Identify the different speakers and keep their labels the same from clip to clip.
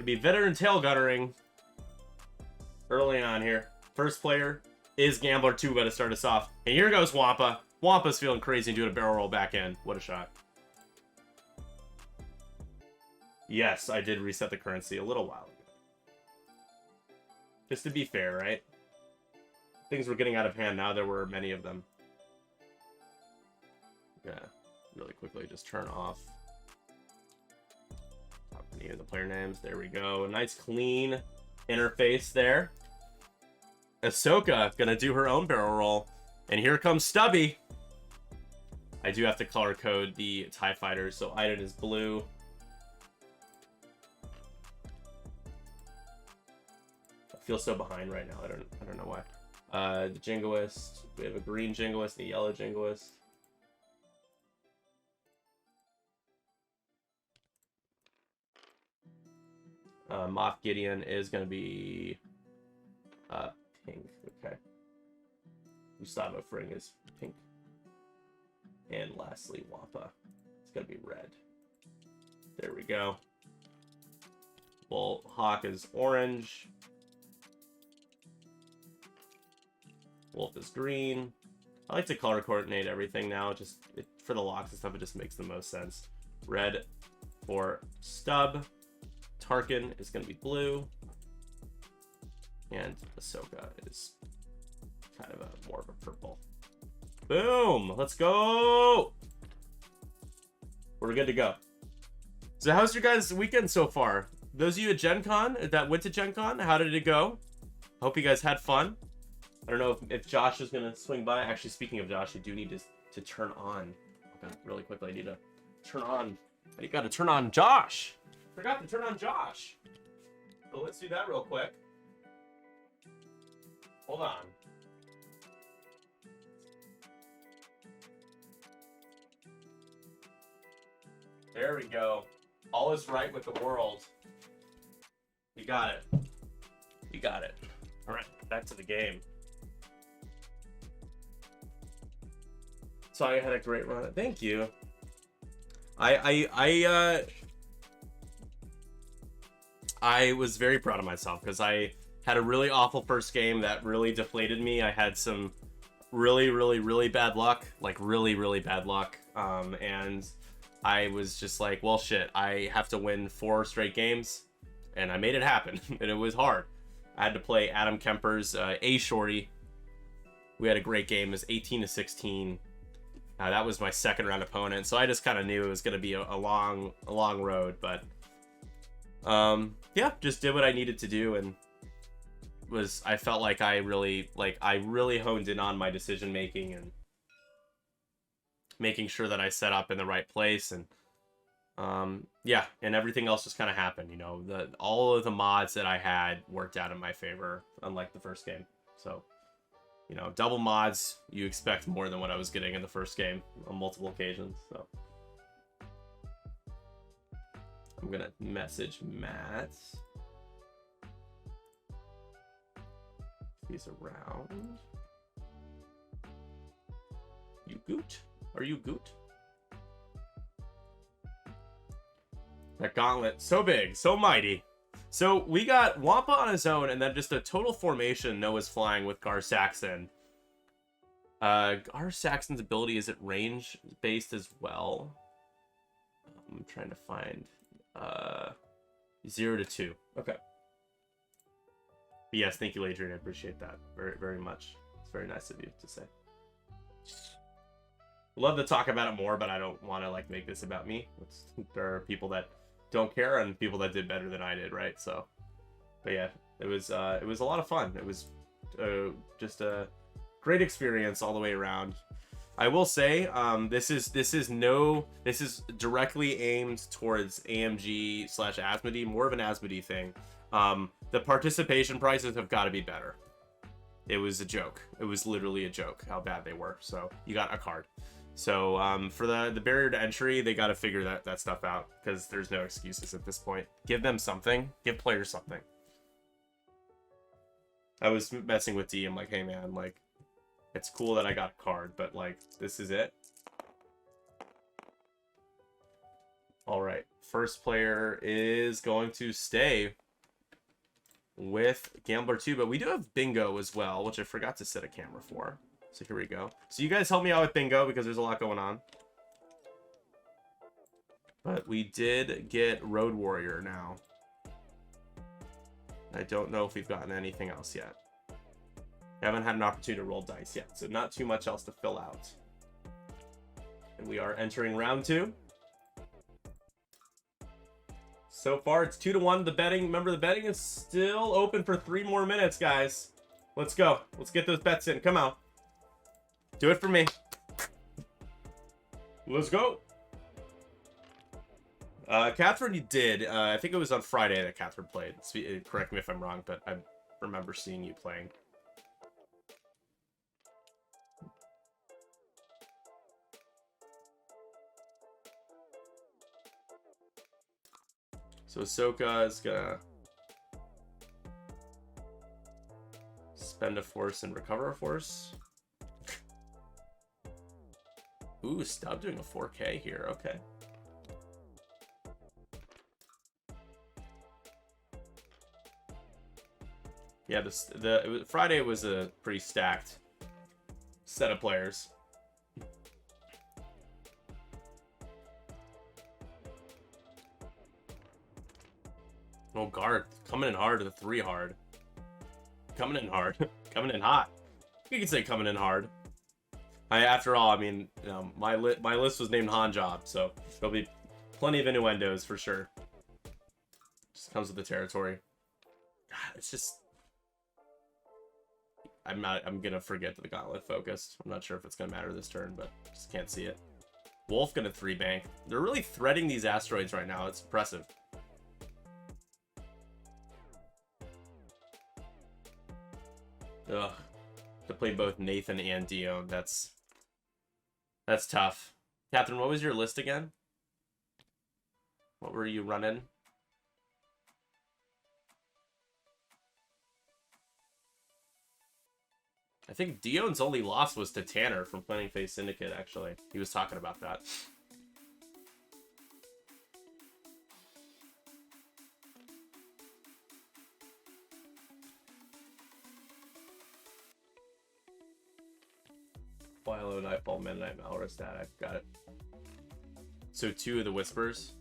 Speaker 1: be veteran tail gunnering early on here. First player is Gambler Tuba to start us off. And here goes Wampa. Wampa's feeling crazy and doing a barrel roll back in. What a shot. Yes, I did reset the currency a little while ago. Just to be fair, right? Things were getting out of hand now. There were many of them. Yeah, really quickly just turn off any of the player names. There we go. A nice clean interface there. Ahsoka gonna do her own barrel roll. And here comes Stubby. I do have to color code the TIE fighters, so Iden is blue. I feel so behind right now. I don't know why. The Jingoist. We have a green Jingoist and a yellow Jingoist. Moff Gideon is going to be pink. Okay. Gustavo Fring is pink. And lastly, Wampa. It's going to be red. There we go. Well, Hawk is orange. Wolf is green. I like to color coordinate everything now. Just for the locks and stuff, it just makes the most sense. Red for Stub. Tarkin is going to be blue. And Ahsoka is kind of more of a purple. Boom! Let's go! We're good to go. So how's your guys' weekend so far? Those of you at Gen Con, that went to Gen Con, how did it go? Hope you guys had fun. I don't know if Josh is going to swing by. Actually, speaking of Josh, you do need to turn on. Okay, really quickly, I need to turn on. You got to turn on Josh. Forgot to turn on Josh. So let's do that real quick. Hold on. There we go. All is right with the world. You got it. You got it. All right, back to the game. So I had a great run. Thank you. I was very proud of myself because I had a really awful first game that really deflated me. I had some really bad luck, like really bad luck. And I was just like, well, shit, I have to win 4 straight games, and I made it happen. And it was hard. I had to play Adam Kemper's A Shorty. We had a great game. It was 18-16. That was my second round opponent, so I just kind of knew it was going to be a long road, but yeah, just did what I needed to do, and I felt like I really honed in on my decision making and making sure that I set up in the right place, and yeah, and everything else just kind of happened. You know, all of the mods that I had worked out in my favor, unlike the first game. So, you know, double mods, you expect more than what I was getting in the first game on multiple occasions. So I'm gonna message Matt. He's around. You Goot? Are you Goot? That gauntlet, so big, so mighty. So we got Wampa on his own, and then just a total formation Noah's flying with Gar Saxon. Gar Saxon's ability, is it range-based as well? I'm trying to find 0 to 2. Okay. But yes, thank you, Adrian. I appreciate that very much. It's very nice of you to say. Love to talk about it more, but I don't want to like make this about me. There are people that don't care and people that did better than I did, right? So, but yeah, it was a lot of fun. It was just a great experience all the way around. I will say, this is directly aimed towards AMG/Asmodee, more of an Asmodee thing. The participation prices have got to be better. It was a joke. It was literally a joke how bad they were. So you got a card. So for the barrier to entry, they got to figure that stuff out, because there's no excuses at this point. Give them something. Give players something. I was messing with D. I'm like, hey man, like, it's cool that I got a card, but like, this is it. All right. First player is going to stay with Gambler 2, but we do have Bingo as well, which I forgot to set a camera for. So here we go. So you guys help me out with Bingo because there's a lot going on. But we did get Road Warrior now. I don't know if we've gotten anything else yet. I haven't had an opportunity to roll dice yet, so not too much else to fill out. And we are entering round 2. So far, it's 2-1. The betting, remember, the betting is still open for 3 more minutes, guys. Let's go. Let's get those bets in. Come on. Do it for me. Let's go. Catherine, you did. I think it was on Friday that Catherine played. Correct me if I'm wrong, but I remember seeing you playing. So Ahsoka is gonna spend a force and recover a force. Ooh, Stub doing a 4K here. Okay. Yeah, Friday was a pretty stacked set of players. Oh, guard coming in hard to the 3 hard. Coming in hard. Coming in hot. You could say coming in hard. After all, I mean, you know, my list was named Han Job, so there'll be plenty of innuendos for sure. Just comes with the territory. God, it's just. I'm gonna forget that the gauntlet focused. I'm not sure if it's gonna matter this turn, but just can't see it. Wolf gonna 3 bank. They're really threading these asteroids right now. It's impressive. Ugh. To play both Nathan and Dion, that's tough. Catherine, what was your list again? What were you running? I think Dion's only loss was to Tanner from Planning Phase Syndicate, actually. He was talking about that. Philo, Nightfall, Mennonite, Malrostat. I've got it. So 2 of the Whispers.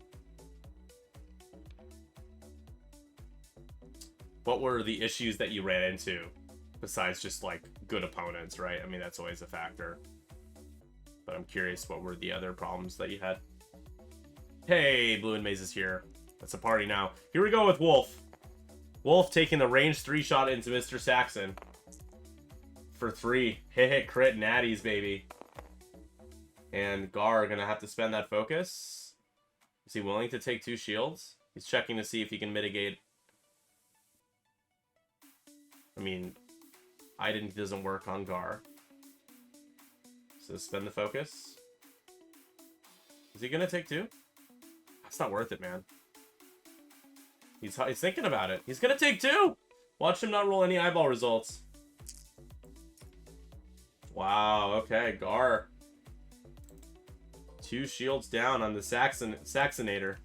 Speaker 1: What were the issues that you ran into? Besides just, like, good opponents, right? I mean, that's always a factor. But I'm curious, what were the other problems that you had? Hey, Blue and Maze is here. It's a party now. Here we go with Wolf. Wolf taking the range 3 shot into Mr. Saxon. For 3. Hit crit natties, baby. And Gar gonna have to spend that focus. Is he willing to take 2 shields? He's checking to see if he can mitigate. I mean, Iden doesn't work on Gar. So spend the focus. Is he gonna take 2? That's not worth it, man. He's thinking about it. He's gonna take 2! Watch him not roll any eyeball results. Wow, okay, Gar. 2 shields down on the Saxonator.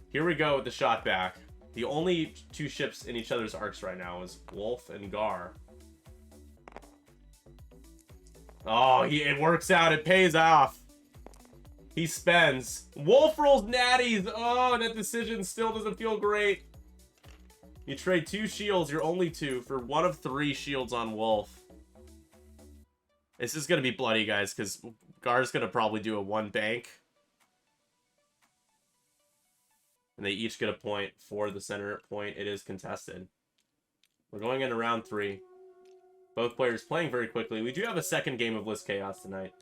Speaker 1: Here we go with the shot back. The only 2 ships in each other's arcs right now is Wolf and Gar. Oh, it works out. It pays off. He spends. Wolf rolls natties. Oh, that decision still doesn't feel great. You trade 2 shields, your only 2, for 1 of 3 shields on Wolf. This is going to be bloody, guys, because Gar's going to probably do a 1 bank. And they each get a point for the center point. It is contested. We're going into round 3. Both players playing very quickly. We do have a second game of List Chaos tonight.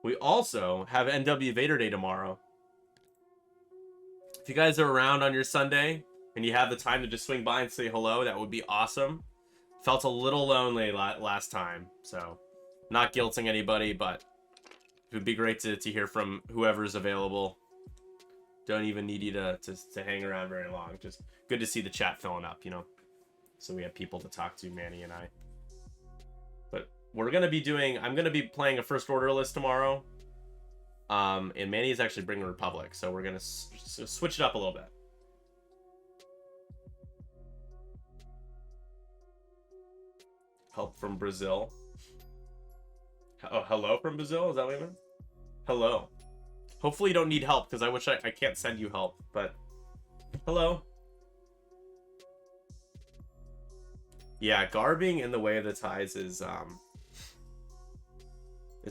Speaker 1: We also have NW Vader Day tomorrow. If you guys are around on your Sunday and you have the time to just swing by and say hello, that would be awesome. Felt a little lonely last time, so not guilting anybody, but it would be great to hear from whoever's available. Don't even need you to hang around very long. Just good to see the chat filling up, you know? So we have people to talk to, Manny and I. But we're going to be I'm going to be playing a First Order list tomorrow. And Manny is actually bringing Republic, so we're gonna switch it up a little bit. Help from Brazil. Oh, hello from Brazil? Is that what you meant? Hello. Hopefully you don't need help, because I can't send you help, but hello. Yeah, Gar being in the way of the ties is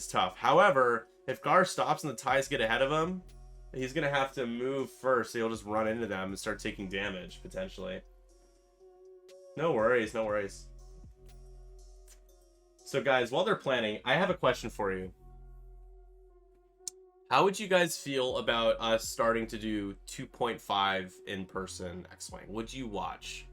Speaker 1: tough. However, if Gar stops and the ties get ahead of him, he's gonna have to move first, so he'll just run into them and start taking damage, potentially. No worries, no worries. So guys, while they're planning, I have a question for you. How would you guys feel about us starting to do 2.5 in-person X-Wing? Would you watch?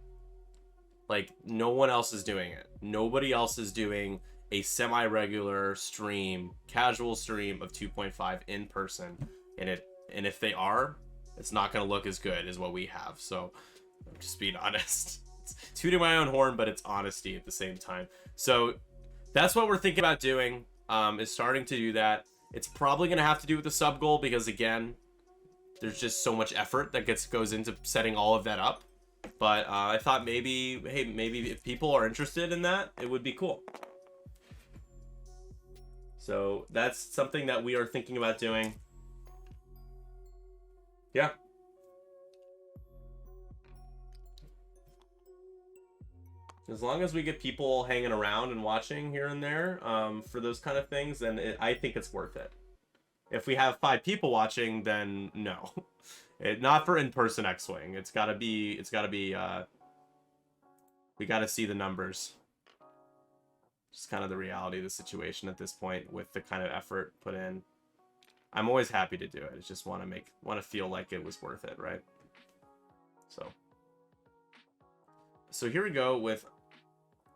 Speaker 1: Like, no one else is doing it. Nobody else is doing a semi-regular stream, casual stream of 2.5 in person. And if they are, it's not going to look as good as what we have. So, I'm just being honest. It's tooting my own horn, but it's honesty at the same time. So, that's what we're thinking about doing, is starting to do that. It's probably going to have to do with the sub goal because, again, there's just so much effort that goes into setting all of that up. But I thought maybe, hey, maybe if people are interested in that, it would be cool. So that's something that we are thinking about doing. Yeah. As long as we get people hanging around and watching here and there for those kind of things, then I think it's worth it. If we have 5 people watching, then no. Not for in-person X-Wing. It's gotta be, we gotta see the numbers. Just kind of the reality of the situation at this point with the kind of effort put in. I'm always happy to do it. I just want to feel like it was worth it, right? So here we go with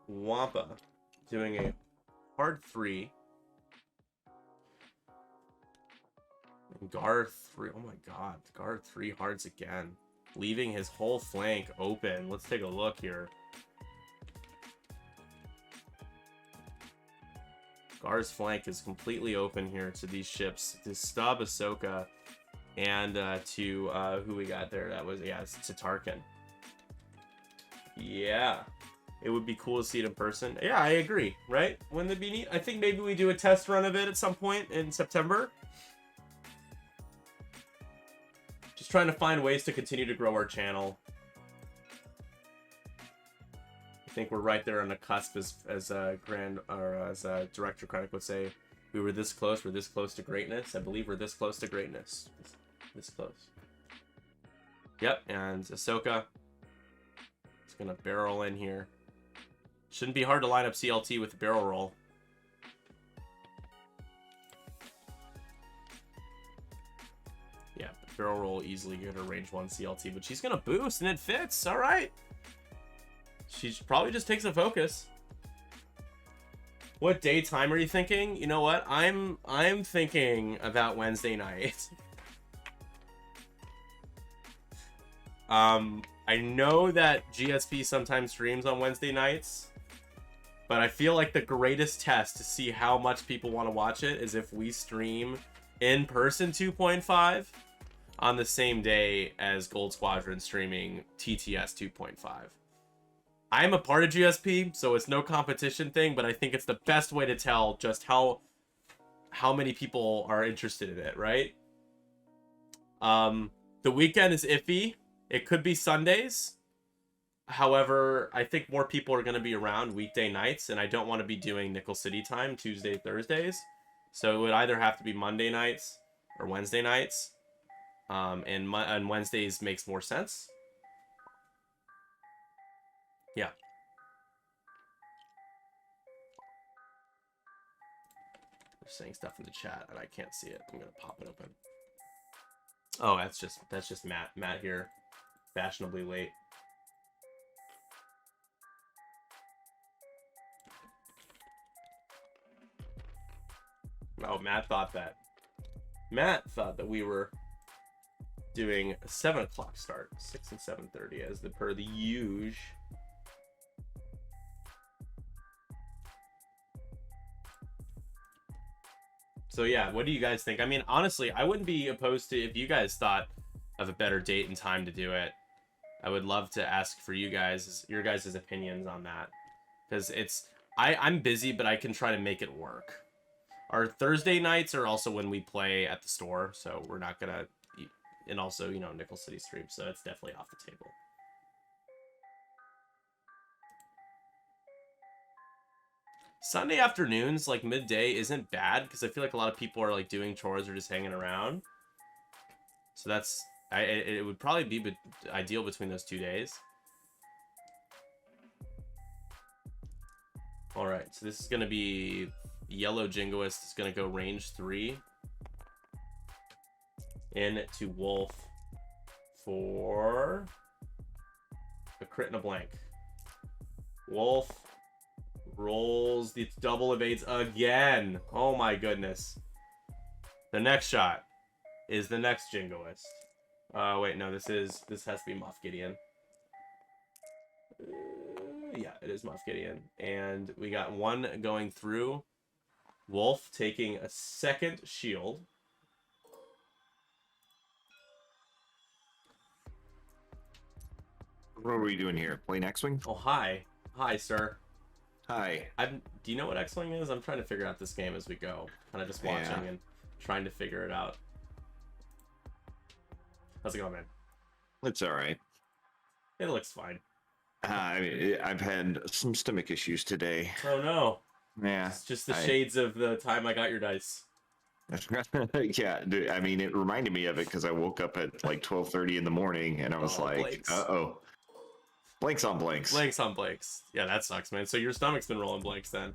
Speaker 1: Wampa doing a hard 3. And Gar 3. Oh my god. Gar 3 hards again. Leaving his whole flank open. Let's take a look here. Gar's flank is completely open here to these ships. To stub Ahsoka and to who we got there. That was, yeah, it's to Tarkin. Yeah. It would be cool to see it in person. Yeah, I agree, right? Wouldn't it be neat? I think maybe we do a test run of it at some point in September. Just trying to find ways to continue to grow our channel. I think we're right there on the cusp, as Director Krennic would say. We were this close. We're this close to greatness. I believe we're this close to greatness. This close. Yep, and Ahsoka is gonna barrel in here. Shouldn't be hard to line up CLT with the barrel roll. Yeah, barrel roll easily get her range 1 CLT, but she's gonna boost and it fits. All right. She probably just takes a focus. What daytime are you thinking? You know what? I'm thinking about Wednesday night. I know that GSP sometimes streams on Wednesday nights, but I feel like the greatest test to see how much people want to watch it is if we stream in person 2.5 on the same day as Gold Squadron streaming TTS 2.5. I'm a part of GSP, so it's no competition thing, but I think it's the best way to tell just how many people are interested in it, right? The weekend is iffy. It could be Sundays. However, I think more people are going to be around weekday nights, and I don't want to be doing Nickel City time Tuesday, Thursdays. So it would either have to be Monday nights or Wednesday nights. And Wednesdays makes more sense. Yeah. They're saying stuff in the chat and I can't see it. I'm gonna pop it open. Oh, that's just Matt. Matt here, fashionably late. Oh, Matt thought that we were doing a 7 o'clock start, 6 and 7:30 as per the usual. So yeah, what do you guys think? I mean, honestly, I wouldn't be opposed to if you guys thought of a better date and time to do it. I would love to ask for you guys, your guys' opinions on that. Because I'm busy, but I can try to make it work. Our Thursday nights are also when we play at the store, so we're not gonna, and also, you know, Nickel City stream, so it's definitely off the table. Sunday afternoons, like midday, isn't bad because I feel like a lot of people are like doing chores or just hanging around. So that's, it would probably be ideal between those 2 days. All right, so this is gonna be Yellow Jingoist is gonna go range 3 into Wolf for a crit and a blank. Wolf rolls the double evades again. Oh my goodness. The next shot is the next Jingoist. Wait, no, this has to be Moff Gideon. Yeah, it is Moff Gideon. And we got one going through. Wolf taking a second shield.
Speaker 2: What are we doing here? Playing X-Wing?
Speaker 1: Oh, hi. Hi, sir.
Speaker 2: Hi.
Speaker 1: Do you know what X-Wing is? I'm trying to figure out this game as we go. Kind of just watching and trying to figure it out. How's it going, man?
Speaker 2: It's all right.
Speaker 1: It looks fine.
Speaker 2: I've had some stomach issues today.
Speaker 1: Oh, no.
Speaker 2: Yeah.
Speaker 1: It's just the shades of the time I got your dice.
Speaker 2: Yeah, dude, I mean, it reminded me of it because I woke up at like 12:30 in the morning and I was like,
Speaker 1: blanks.
Speaker 2: uh-oh. Blanks on blanks.
Speaker 1: Blanks on blanks. Yeah, that sucks, man. So your stomach's been rolling blanks then.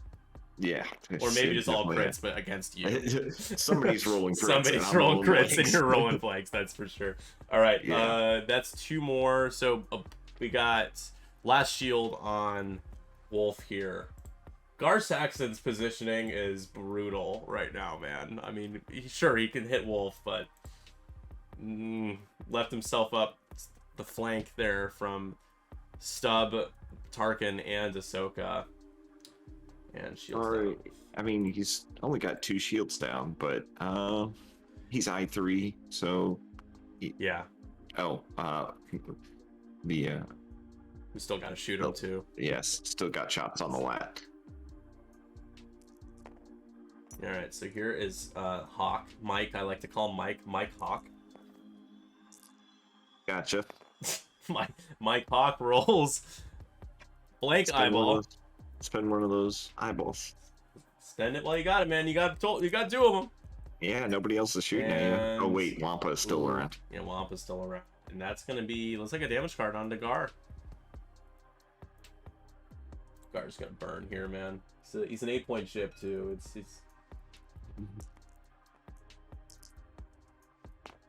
Speaker 2: Yeah.
Speaker 1: Or maybe just all crits, but against you.
Speaker 2: Somebody's rolling crits.
Speaker 1: Somebody's rolling crits and you're rolling blanks, that's for sure. All right, that's 2 more. So we got last shield on Wolf here. Gar Saxon's positioning is brutal right now, man. I mean, sure, he can hit Wolf, but left himself up the flank there from Stub, Tarkin, and Ahsoka. And shields down.
Speaker 2: I mean, he's only got 2 shields down, but he's I3, so...
Speaker 1: Yeah.
Speaker 2: Oh,
Speaker 1: We still gotta shoot him, too.
Speaker 2: Yes, still got shots on the lat.
Speaker 1: Alright, so here is Hawk. Mike, I like to call Mike Hawk.
Speaker 2: Gotcha.
Speaker 1: Mike Hawk rolls. Blank eyeball.
Speaker 2: Spend one of those eyeballs.
Speaker 1: Spend it while you got it, man. You got 2 of them.
Speaker 2: Yeah, nobody else is shooting at you. Oh wait, Wampa is still around.
Speaker 1: Yeah, Wampa's still around. And that's gonna be, looks like a damage card on the Gar. Gar's gonna burn here, man. So he's an 8-point ship too. It's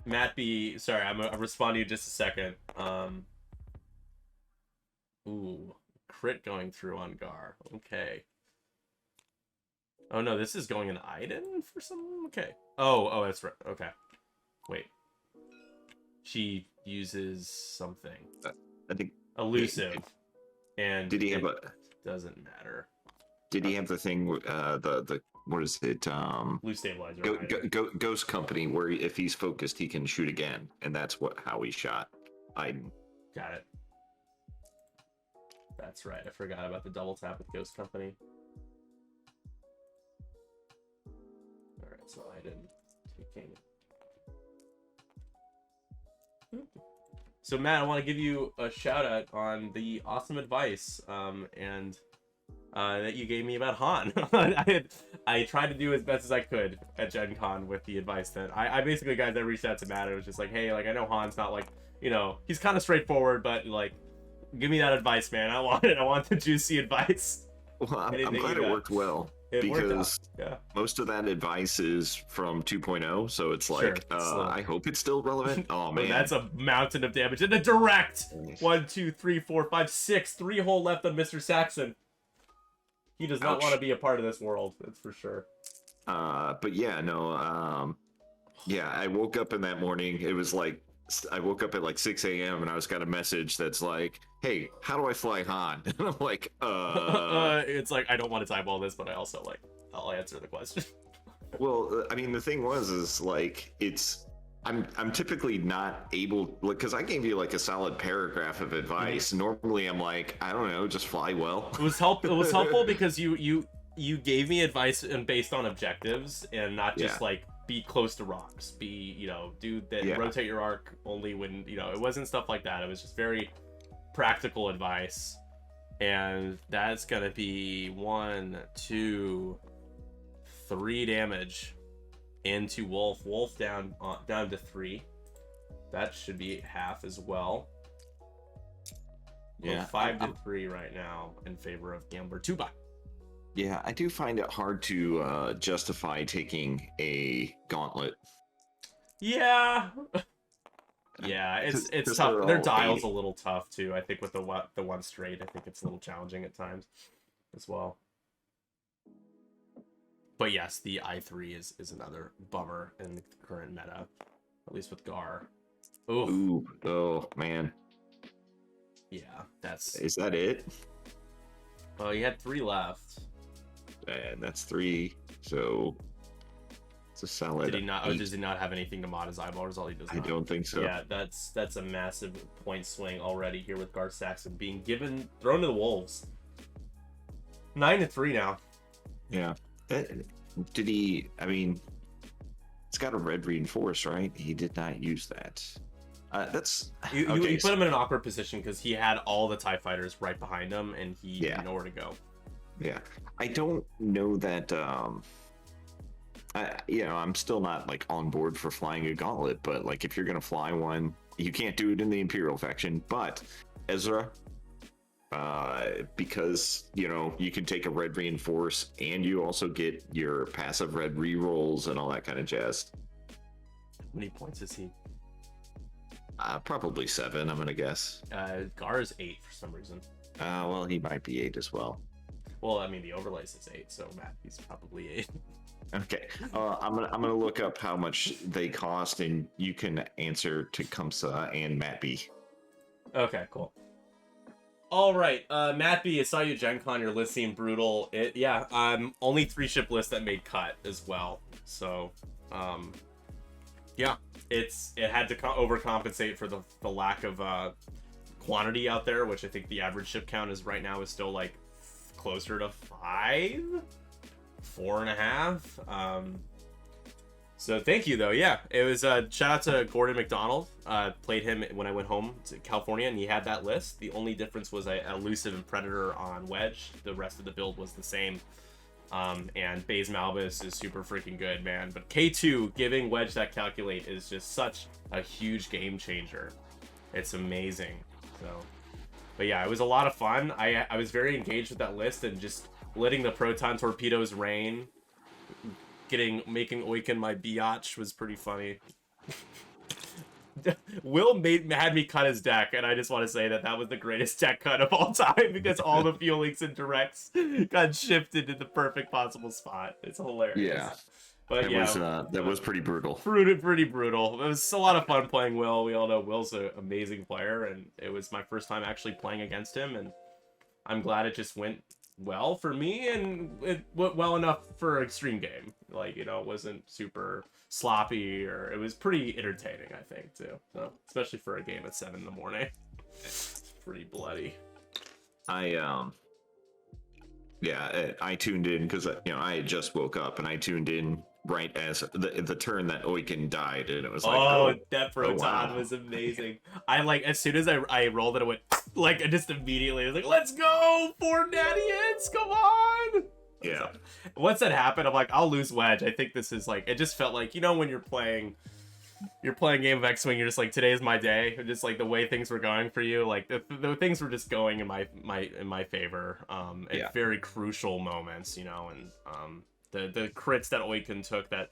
Speaker 1: Matt B, sorry, I'm responding to you just a second. Ooh, crit going through on Gar. Okay. Oh no, this is going in Iden for some. Okay. Oh, that's right. Okay. Wait. She uses something.
Speaker 2: I think
Speaker 1: elusive. And
Speaker 2: did he have a?
Speaker 1: Doesn't matter.
Speaker 2: Did he have the thing? The what is it?
Speaker 1: Blue stabilizer.
Speaker 2: Ghost Company, where if he's focused, he can shoot again, and that's how he shot Iden.
Speaker 1: Got it. That's right. I forgot about the double tap with Ghost Company. All right, so Iden taking. So Matt, I want to give you a shout out on the awesome advice and that you gave me about Han. I tried to do as best as I could at Gen Con with the advice that I basically, guys, I reached out to Matt. It was just like, hey, like, I know Han's not like, you know, he's kind of straightforward, but like, give me that advice, man. I want it. I want the juicy advice.
Speaker 2: Well, I'm glad it worked well. Because
Speaker 1: yeah.
Speaker 2: Most of that advice is from 2.0, so it's like,
Speaker 1: sure,
Speaker 2: I hope it's still relevant. Oh man,
Speaker 1: that's a mountain of damage and a direct 1, 2, 3, 4, 5, 6, 3 hole left on Mr. Saxon. He does not want to be a part of this world, that's for sure.
Speaker 2: But yeah, no, yeah, I woke up in that morning. It was like I woke up at like 6 a.m. and I got a message that's like, hey, how do I fly Han? And I'm like,
Speaker 1: It's like, I don't want to eyeball this, but I also, like, I'll answer the question.
Speaker 2: Well, I mean, the thing is like I'm typically not able, because I gave you like a solid paragraph of
Speaker 1: Mhm.
Speaker 2: advice. Normally, I'm like, I don't know, just fly well.
Speaker 1: It was helpful because you gave me advice and based on objectives and not
Speaker 2: Yeah,
Speaker 1: just like be close to rocks, be, you know, do that,
Speaker 2: yeah,
Speaker 1: rotate your arc only when, you know, it wasn't stuff like that. It was just very practical advice. And that's gonna be 1, 2, 3 damage into Wolf. Wolf down to 3. That should be half as well.
Speaker 2: yeah.
Speaker 1: 5 to 3 right now in favor of Gambler Tuba.
Speaker 2: Yeah, I do find it hard to justify taking a gauntlet.
Speaker 1: Yeah. Yeah, it's
Speaker 2: Because
Speaker 1: tough.
Speaker 2: they're
Speaker 1: Their
Speaker 2: all
Speaker 1: dial's a
Speaker 2: 80.
Speaker 1: little tough too. I think with the one straight, I think it's a little challenging at times as well. But yes, the I3 is another bummer in the current meta, at least with Gar. Oof.
Speaker 2: Ooh, oh man,
Speaker 1: Yeah, that's.
Speaker 2: is that it?
Speaker 1: Oh, you had 3 left.
Speaker 2: And that's 3. So it's a solid.
Speaker 1: Did he not? Oh,
Speaker 2: 8.
Speaker 1: does he not have anything to mod his eyeball result? He does
Speaker 2: I
Speaker 1: not.
Speaker 2: don't think so.
Speaker 1: Yeah, that's a massive point swing already here with Gar Saxon being thrown to the wolves. 9 to 3 now.
Speaker 2: Yeah. Uh, Did he? I mean, it's got a red reinforce, right? He did not use that. That's
Speaker 1: You
Speaker 2: okay.
Speaker 1: put him in an awkward position because he had all the TIE fighters right behind him, and he
Speaker 2: Yeah.
Speaker 1: didn't know where to go.
Speaker 2: Yeah, I don't know that. I'm still not like on board for flying a gauntlet, but like if you're gonna fly one, you can't do it in the Imperial faction. But Ezra, because you can take a red reinforce and you also get your passive red rerolls and all that kind of jazz.
Speaker 1: How many points is he?
Speaker 2: Probably 7, I'm gonna guess.
Speaker 1: Gar is 8 for some reason.
Speaker 2: Well, he might be 8 as well.
Speaker 1: Well, I mean the overlay says 8, so Matt, he's probably 8.
Speaker 2: Okay, I'm gonna look up how much they cost, and you can answer Tecumseh and Matt B.
Speaker 1: Okay, cool. All right, Matt B, I saw you at Gen Con. Your list seemed brutal. Only 3 ship list that made cut as well. So, yeah, it had to overcompensate for the lack of quantity out there, which I think the average ship count is right now is still like closer to 5, 4.5. So thank you though. Yeah, it was shout out to Gordon McDonald. Played him when I went home to California, and he had that list. The only difference was a elusive and predator on Wedge. The rest of the build was the same. And Baze Malbus is super freaking good, man. But K2 giving Wedge that calculate is just such a huge game changer. It's amazing. So, but yeah, it was a lot of fun. I was very engaged with that list and just letting the proton torpedoes rain. Making Oiken my biatch was pretty funny. Will had me cut his deck, and I just want to say that was the greatest deck cut of all time because all the fuelings and directs got shifted to the perfect possible spot. It's hilarious.
Speaker 2: Yeah,
Speaker 1: but
Speaker 2: that was pretty brutal.
Speaker 1: Pretty brutal. It was a lot of fun playing Will. We all know Will's an amazing player, and it was my first time actually playing against him, and I'm glad it just went well for me, and it went well enough for extreme game. Like, it wasn't super sloppy, or it was pretty entertaining, I think, too. So, especially for a game at 7 in the morning. It's pretty bloody.
Speaker 2: I tuned in because I had just woke up, and I tuned in right as the turn that Oiken died, and it was like,
Speaker 1: that proton was amazing. I as soon as I rolled it, I went I just immediately was like, let's go 4 natty hits, come on.
Speaker 2: Yeah.
Speaker 1: Once that happened, I'm like, I'll lose Wedge. I think this is it just felt like, when you're playing Game of X-Wing, you're just like, today is my day. Just the way things were going for you, the things were just going in my favor at very crucial moments, and the crits that Oiken took that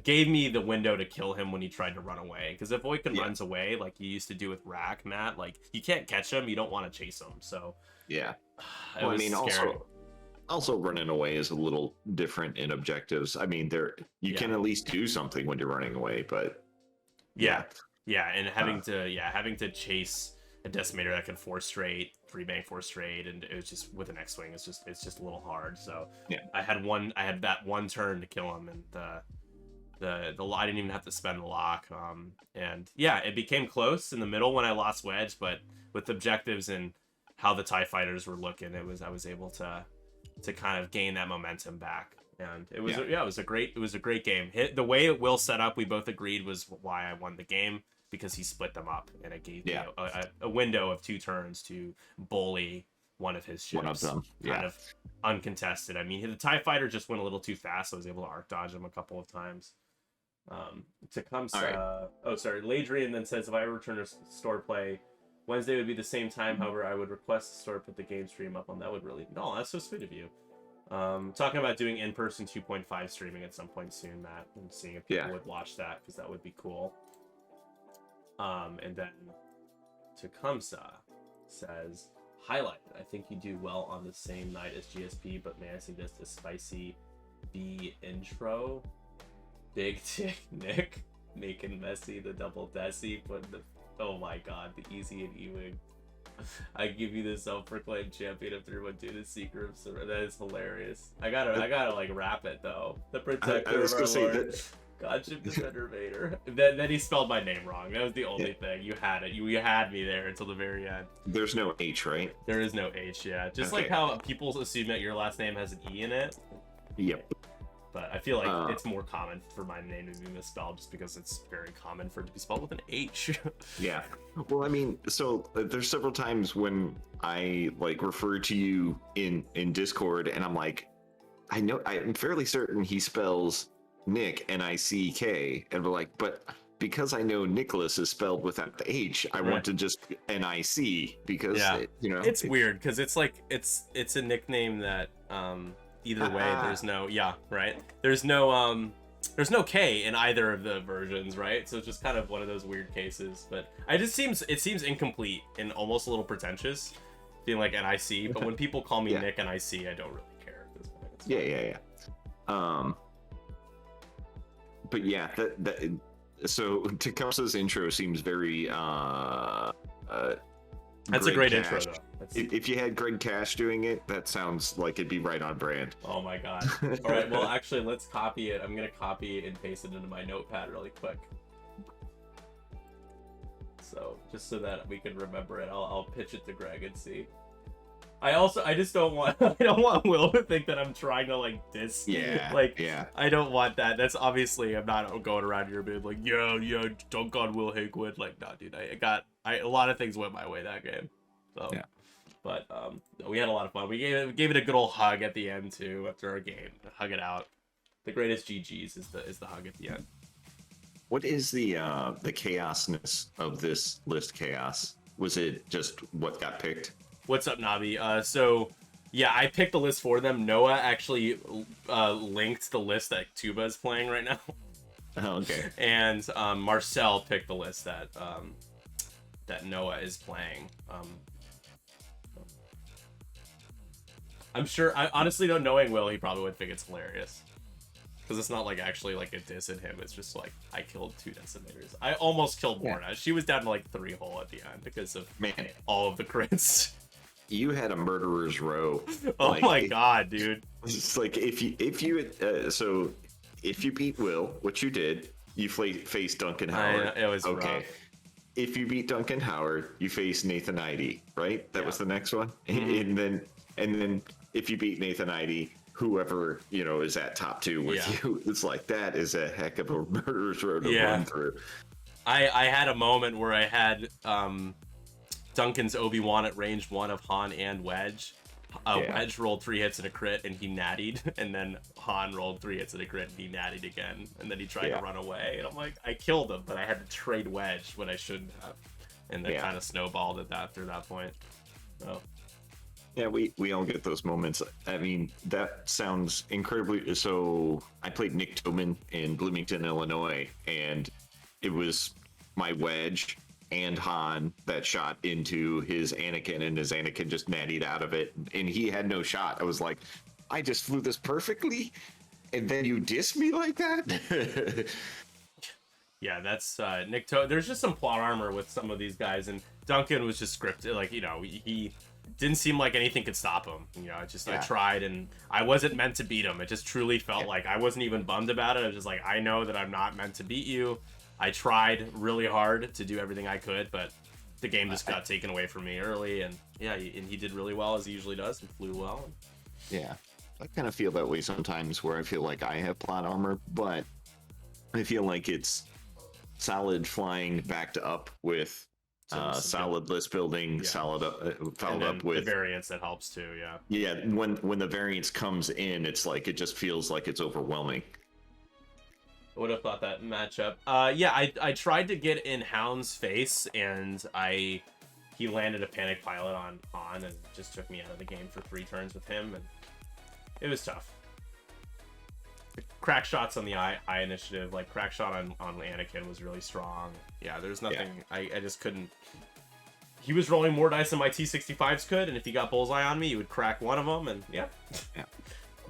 Speaker 1: gave me the window to kill him when he tried to run away. Because if Oiken runs away like you used to do with Rack, Matt, you can't catch him, you don't want to chase him. So
Speaker 2: yeah.
Speaker 1: Well, I mean, scary.
Speaker 2: Also running away is a little different in objectives. I mean, you can at least do something when you're running away, but
Speaker 1: yeah, and having to chase a decimator that can 4 straight, 3-bang 4 straight, and it was just with an X-wing, it's just a little hard. So
Speaker 2: Yeah.
Speaker 1: I had that one turn to kill him, and the I didn't even have to spend the lock. And yeah, it became close in the middle when I lost Wedge, but with objectives and how the TIE fighters were looking, I was able to kind of gain that momentum back. And it was it was a great game. The way Will set up, we both agreed was why I won the game, because he split them up, and it gave me a window of 2 turns to bully one of his ships.
Speaker 2: One of them,
Speaker 1: kind of uncontested. I mean, the TIE fighter just went a little too fast, so I was able to arc dodge him a couple of times. Tecumseh, Ladrian then says, if I ever return to store play, Wednesday would be the same time. However, I would request the store put the game stream up on that. Would really that's so sweet of you. Talking about doing in-person 2.5 streaming at some point soon, Matt, and seeing if people would watch that, because that would be cool. And then Tecumseh says, highlight, I think you do well on the same night as GSP, but may I suggest a spicy B intro? Big Dick Nick making messy the double desi, but oh my god, the easy and E-wing. I give you the self-proclaimed champion of 312, the secret of surrender. That is hilarious. I gotta like rap it though. The protector of our Lord, Godship Defender Vader. Then he spelled my name wrong. That was the only thing. You had it. You had me there until the very end.
Speaker 2: There's no H, right?
Speaker 1: There is no H. Yeah, just like how people assume that your last name has an E in it.
Speaker 2: Yep.
Speaker 1: But I feel like it's more common for my name to be misspelled, just because it's very common for it to be spelled with an H.
Speaker 2: Yeah. Well, I mean, so there's several times when I like refer to you in Discord, and I'm like, I'm fairly certain he spells Nick Nick, and we're like, but because I know Nicholas is spelled without the H, I want to just Nic, because
Speaker 1: it's weird, because it's like it's a nickname that either way there's no there's no K in either of the versions, right? So it's just kind of one of those weird cases. But it seems incomplete and almost a little pretentious, being like NIC. But when people call me Nick NIC, I don't really care at this point.
Speaker 2: Yeah. But yeah, so Tecumseh's intro seems very
Speaker 1: that's
Speaker 2: Greg
Speaker 1: a great
Speaker 2: Cash.
Speaker 1: intro, though.
Speaker 2: If you had Greg Cash doing it, that sounds like it'd be right on brand.
Speaker 1: Oh my god. All right, well, actually, let's copy it. I'm going to copy and paste it into my notepad really quick. So, just so that we can remember it, I'll pitch it to Greg and see. I just don't want I don't want Will to think that I'm trying to like diss. I don't want that. That's obviously, I'm not going around here being like, yeah, dunk on Will Higwood. Like, nah, dude, a lot of things went my way that game. So but we had a lot of fun. We gave it a good old hug at the end too after our game. Hug it out. The greatest GGs is the hug at the end.
Speaker 2: What is the chaosness of this list chaos? Was it just what got picked?
Speaker 1: What's up, Navi? So, yeah, I picked the list for them. Noah actually linked the list that Tuba is playing right now.
Speaker 2: Oh, okay.
Speaker 1: And Marcel picked the list that Noah is playing. I'm sure, I honestly don't knowing Will, he probably would think it's hilarious. Because it's not like actually like a diss at him. It's just like, I killed 2 decimators. I almost killed Morna. She was down to like 3 hull at the end because of all of the crits.
Speaker 2: You had a murderer's row.
Speaker 1: Oh my god, dude!
Speaker 2: It's like if you beat Will, which you did, you faced Duncan Howard.
Speaker 1: It was
Speaker 2: okay.
Speaker 1: Rough.
Speaker 2: If you beat Duncan Howard, you face Nathan Idy, right? That was the next one. Mm-hmm. And then if you beat Nathan Idy, whoever is at top 2 with you, it's like that is a heck of a murderer's row to run through.
Speaker 1: I had a moment where I had Duncan's Obi-Wan at range 1 of Han and Wedge. Wedge rolled 3 hits and a crit, and he nattied, and then Han rolled 3 hits and a crit, and he nattied again, and then he tried to run away, and I'm like, I killed him, but I had to trade Wedge when I shouldn't have, and then kind of snowballed at that through that point. So.
Speaker 2: Yeah, we all get those moments. I mean, that sounds incredibly... So, I played Nick Tobin in Bloomington, Illinois, and it was my Wedge and Han that shot into his Anakin, and his Anakin just nattied out of it, and he had no shot. I was like, I just flew this perfectly, and then you diss me like that?
Speaker 1: Yeah, that's there's just some plot armor with some of these guys, and Duncan was just scripted. Like, he didn't seem like anything could stop him. I tried, and I wasn't meant to beat him. It just truly felt like I wasn't even bummed about it. I was just like, I know that I'm not meant to beat you. I tried really hard to do everything I could, but the game just got taken away from me early. And yeah, he did really well, as he usually does, and flew well.
Speaker 2: Yeah, I kind of feel that way sometimes, where I feel like I have plot armor, but I feel like it's solid flying backed up with solid list building, solid followed up with
Speaker 1: the variance that helps too.
Speaker 2: Yeah, when the variance comes in, it's like it just feels like it's overwhelming.
Speaker 1: I would have thought that matchup. Yeah, I tried to get in Hound's face, and he landed a panic pilot on and just took me out of the game for 3 turns with him, and it was tough. The crack shots on the I initiative, like crack shot on Anakin, was really strong. Yeah, there's nothing. I just couldn't. He was rolling more dice than my T65s could, and if he got bullseye on me, he would crack one of them, and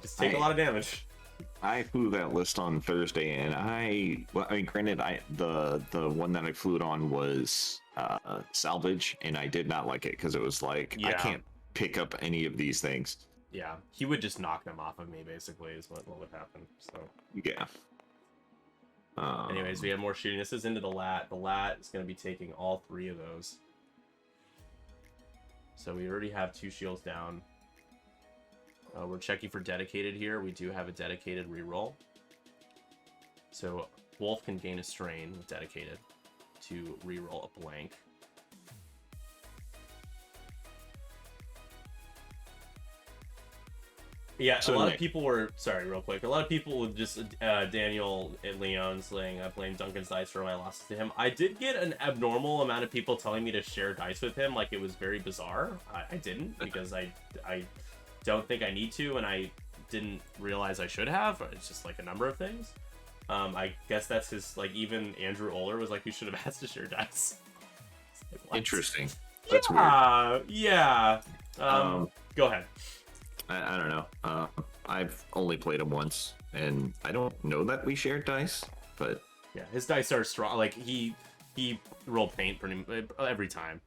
Speaker 1: just take a lot of damage.
Speaker 2: I flew that list on Thursday, and granted, the one that I flew it on was salvage, and I did not like it because it was like I can't pick up any of these things.
Speaker 1: Yeah, he would just knock them off of me, basically, is what would happen. So
Speaker 2: yeah.
Speaker 1: Anyways, we have more shooting. This is into the lat. The lat is going to be taking all 3 of those. So we already have 2 shields down. We're checking for dedicated here. We do have a dedicated reroll. So Wolf can gain a strain with dedicated to reroll a blank. Yeah, so a lot of people were... Sorry, real quick. A lot of people with just Daniel and Leon saying I blame Duncan's dice for my losses to him. I did get an abnormal amount of people telling me to share dice with him. Like, it was very bizarre. I didn't, because I don't think I need to, and I didn't realize I should have. It's just, like, a number of things. I guess that's his... Like, even Andrew Oler was like, you should have asked to share dice.
Speaker 2: Like, interesting. That's weird.
Speaker 1: Yeah. Go ahead.
Speaker 2: I don't know. I've only played him once, and I don't know that we shared dice, but
Speaker 1: yeah, his dice are strong. Like he rolled paint every time.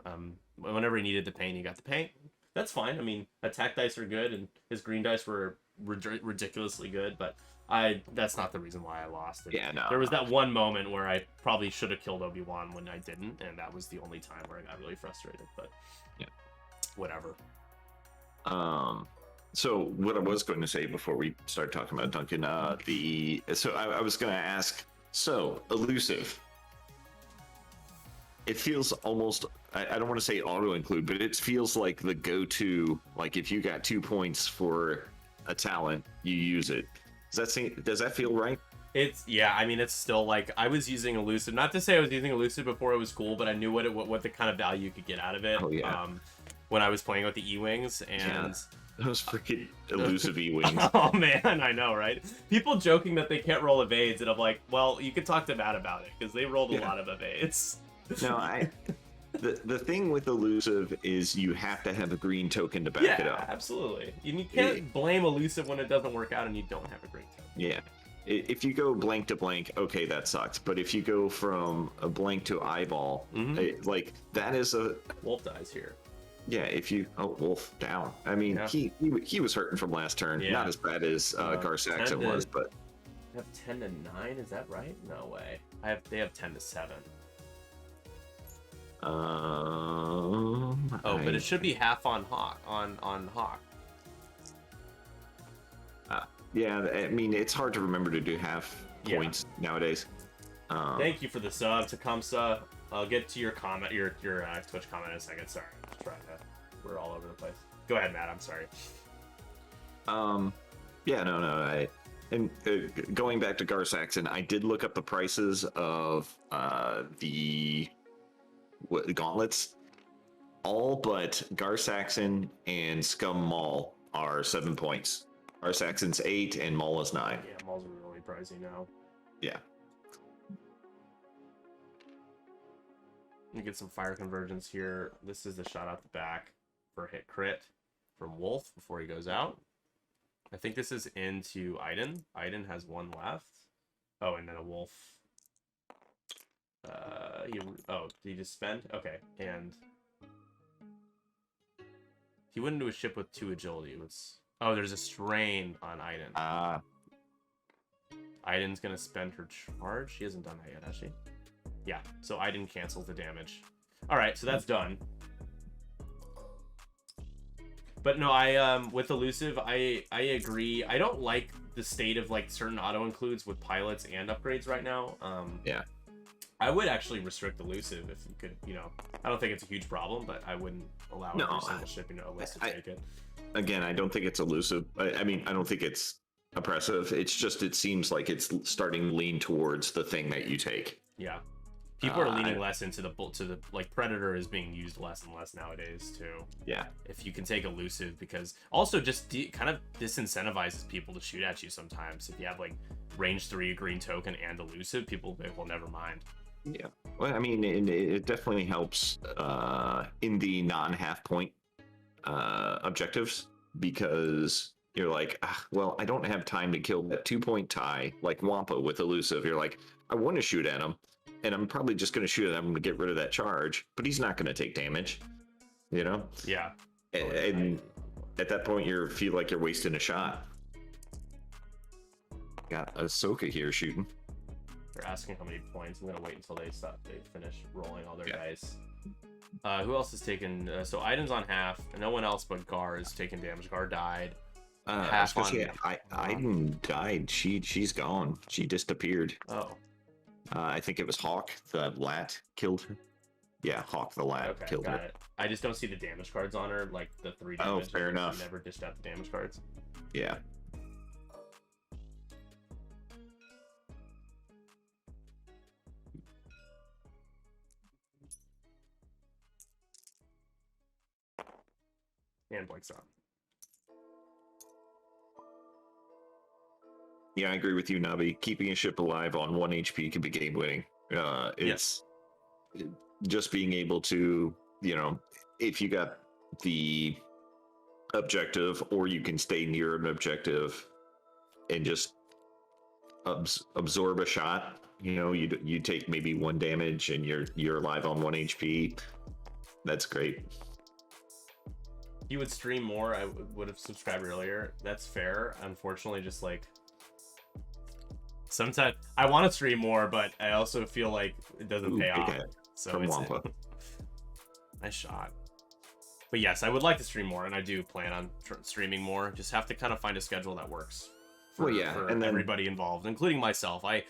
Speaker 1: Whenever he needed the paint, he got the paint. That's fine. I mean, attack dice are good, and his green dice were ridiculously good. But that's not the reason why I lost.
Speaker 2: Yeah, no.
Speaker 1: There was that one moment where I probably should have killed Obi-Wan when I didn't, and that was the only time where I got really frustrated. But
Speaker 2: yeah,
Speaker 1: whatever.
Speaker 2: So what I was going to say before we start talking about Duncan, I was going to ask, so elusive. It feels almost, I don't want to say auto include, but it feels like the go-to, like if you got 2 points for a talent, you use it. Does that feel right?
Speaker 1: I mean, it's still like I was using elusive. Not to say I was using elusive before it was cool, but I knew what the kind of value you could get out of it.
Speaker 2: Oh, yeah.
Speaker 1: When I was playing with the E-Wings, and...
Speaker 2: Yeah. Those freaking elusive E-Wings.
Speaker 1: Oh, man, I know, right? People joking that they can't roll evades, and I'm like, well, you could talk to Matt about it, because they rolled a lot of evades.
Speaker 2: No, the thing with elusive is you have to have a green token to back it up.
Speaker 1: Yeah, absolutely. You can't blame elusive when it doesn't work out and you don't have a green token.
Speaker 2: Yeah. If you go blank to blank, okay, that sucks. But if you go from a blank to eyeball, that is a...
Speaker 1: Wolf dies here.
Speaker 2: Yeah, Wolf down. I mean, he was hurting from last turn. Yeah. Not as bad as Gar Saxon was, but...
Speaker 1: I have 10 to 9, is that right? No way. They have 10 to 7. But it should be half on Hawk. On Hawk.
Speaker 2: Yeah, I mean, it's hard to remember to do half points nowadays.
Speaker 1: Thank you for the sub, Tecumseh. I'll get to your comment, your Twitch comment in a second. Sorry, I'm just trying to. We're all over the place. Go ahead, Matt. I'm sorry.
Speaker 2: Yeah, no. Going back to Gar Saxon, I did look up the prices of the gauntlets. All but Gar Saxon and Scum Maul are 7 points. Gar Saxon's 8 and Maul is 9.
Speaker 1: Yeah, Maul's really pricey now.
Speaker 2: Yeah.
Speaker 1: Let me get some fire convergence here. This is the shot out the back for a hit crit from Wolf before he goes out. I think this is into Iden. Iden has 1 left. Oh, and then a Wolf. Did he just spend? Okay, and he went into a ship with 2 agility. There's a strain on Aiden. Aiden's gonna spend her charge. She hasn't done that yet, has she? Yeah, so Aiden cancels the damage. Alright, so that's done. But no, with elusive, I agree. I don't like the state of like certain auto includes with pilots and upgrades right now.
Speaker 2: Yeah.
Speaker 1: I would actually restrict elusive if you could, I don't think it's a huge problem, but I wouldn't allow every single ship, unless to take it.
Speaker 2: Again, I don't think it's elusive. I mean, I don't think it's oppressive. It's just, it seems like it's starting to lean towards the thing that you take.
Speaker 1: Yeah. People are leaning less into the like Predator is being used less and less nowadays too.
Speaker 2: Yeah.
Speaker 1: If you can take elusive, because also just kind of disincentivizes people to shoot at you sometimes. If you have like range 3 green token and elusive, people will never mind.
Speaker 2: Yeah. Well, I mean, it definitely helps in the non-half point objectives, because you're like, well, I don't have time to kill that 2-point tie like Wampa with elusive. You're like, I want to shoot at him, and I'm probably just going to shoot at him to get rid of that charge, but he's not going to take damage,
Speaker 1: Yeah.
Speaker 2: And at that point, you feel like you're wasting a shot. Got Ahsoka here shooting.
Speaker 1: They're asking how many points. I'm gonna wait until they finish rolling all their dice. Who else is taking? So Aiden's on half, and no one else but Gar is taking damage. Gar died. Half on.
Speaker 2: Aiden died. She's gone. She disappeared.
Speaker 1: Oh.
Speaker 2: I think it was Hawk the Lat killed her. Yeah, Hawk the Lat killed her.
Speaker 1: Got it. I just don't see the damage cards on her, like the 3 damage.
Speaker 2: Oh, fair enough.
Speaker 1: She never dished out the damage cards.
Speaker 2: Yeah.
Speaker 1: And Blake's on.
Speaker 2: Yeah, I agree with you, Nabi. Keeping a ship alive on 1 HP can be game winning. It's just being able to, if you got the objective, or you can stay near an objective and just absorb a shot. You take maybe 1 damage and you're alive on 1 HP. That's great.
Speaker 1: You would stream more. I would have subscribed earlier. That's fair. Unfortunately, just like sometimes I want to stream more, but I also feel like it doesn't pay off. So
Speaker 2: from Wampa.
Speaker 1: Nice shot. But yes, I would like to stream more, and I do plan on streaming more. Just have to kind of find a schedule that works for and then everybody involved, including myself. I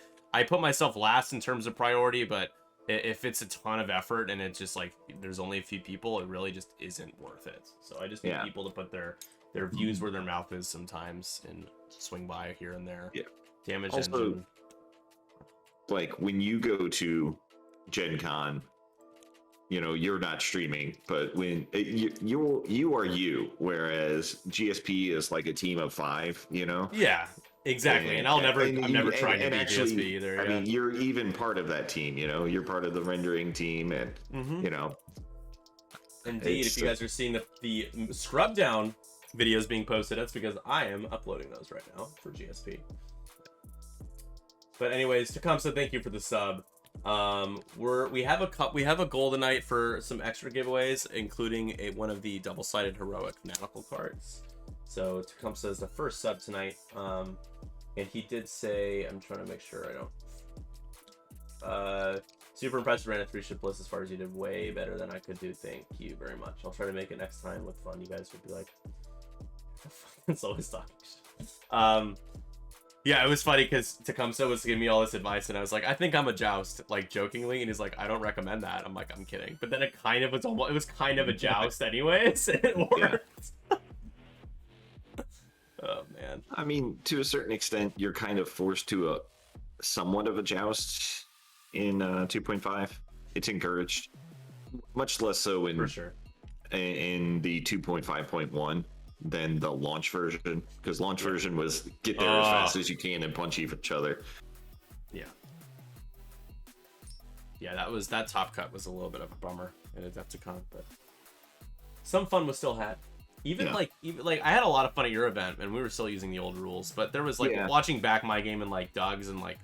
Speaker 1: put myself last in terms of priority, but if it's a ton of effort and it's just like there's only a few people, it really just isn't worth it. So I just need people to put their views where their mouth is sometimes and swing by here and there.
Speaker 2: Yeah.
Speaker 1: Damage
Speaker 2: also,
Speaker 1: engine.
Speaker 2: Like when you go to Gen Con, you're not streaming, but when you are you, whereas GSP is like a team of 5,
Speaker 1: Yeah. Exactly, and I'm never trying to be
Speaker 2: actually,
Speaker 1: GSP either. Yeah.
Speaker 2: I mean, you're even part of that team. You're part of the rendering team, and
Speaker 1: Indeed, if you guys are seeing the scrub down videos being posted, that's because I am uploading those right now for GSP. But anyways, Tecumseh, thank you for the sub. We have a Goldenite for some extra giveaways, including one of the double-sided heroic nautical cards. So Tecumseh is the first sub tonight. And he did say, I'm trying to make sure I don't. Super impressed, ran a 3-ship list as far as you did. Way better than I could do. Thank you very much. I'll try to make it next time with fun. You guys would be like, it's always talking shit. Yeah, it was funny because Tecumseh was giving me all this advice, and I was like, I think I'm a joust, like jokingly, and he's like, I don't recommend that. I'm like, I'm kidding. But then it was kind of a joust anyways. And it worked. Oh man.
Speaker 2: I mean, to a certain extent, you're kind of forced to a somewhat of a joust in 2.5. It's encouraged, much less so in
Speaker 1: for sure
Speaker 2: in the 2.5.1 than the launch version, because launch version was get there as fast as you can and punch each other.
Speaker 1: Yeah, that top cut was a little bit of a bummer in Adepticon, but some fun was still had. Even like I had a lot of fun at your event, and we were still using the old rules. But there was like watching back my game and like Doug's and like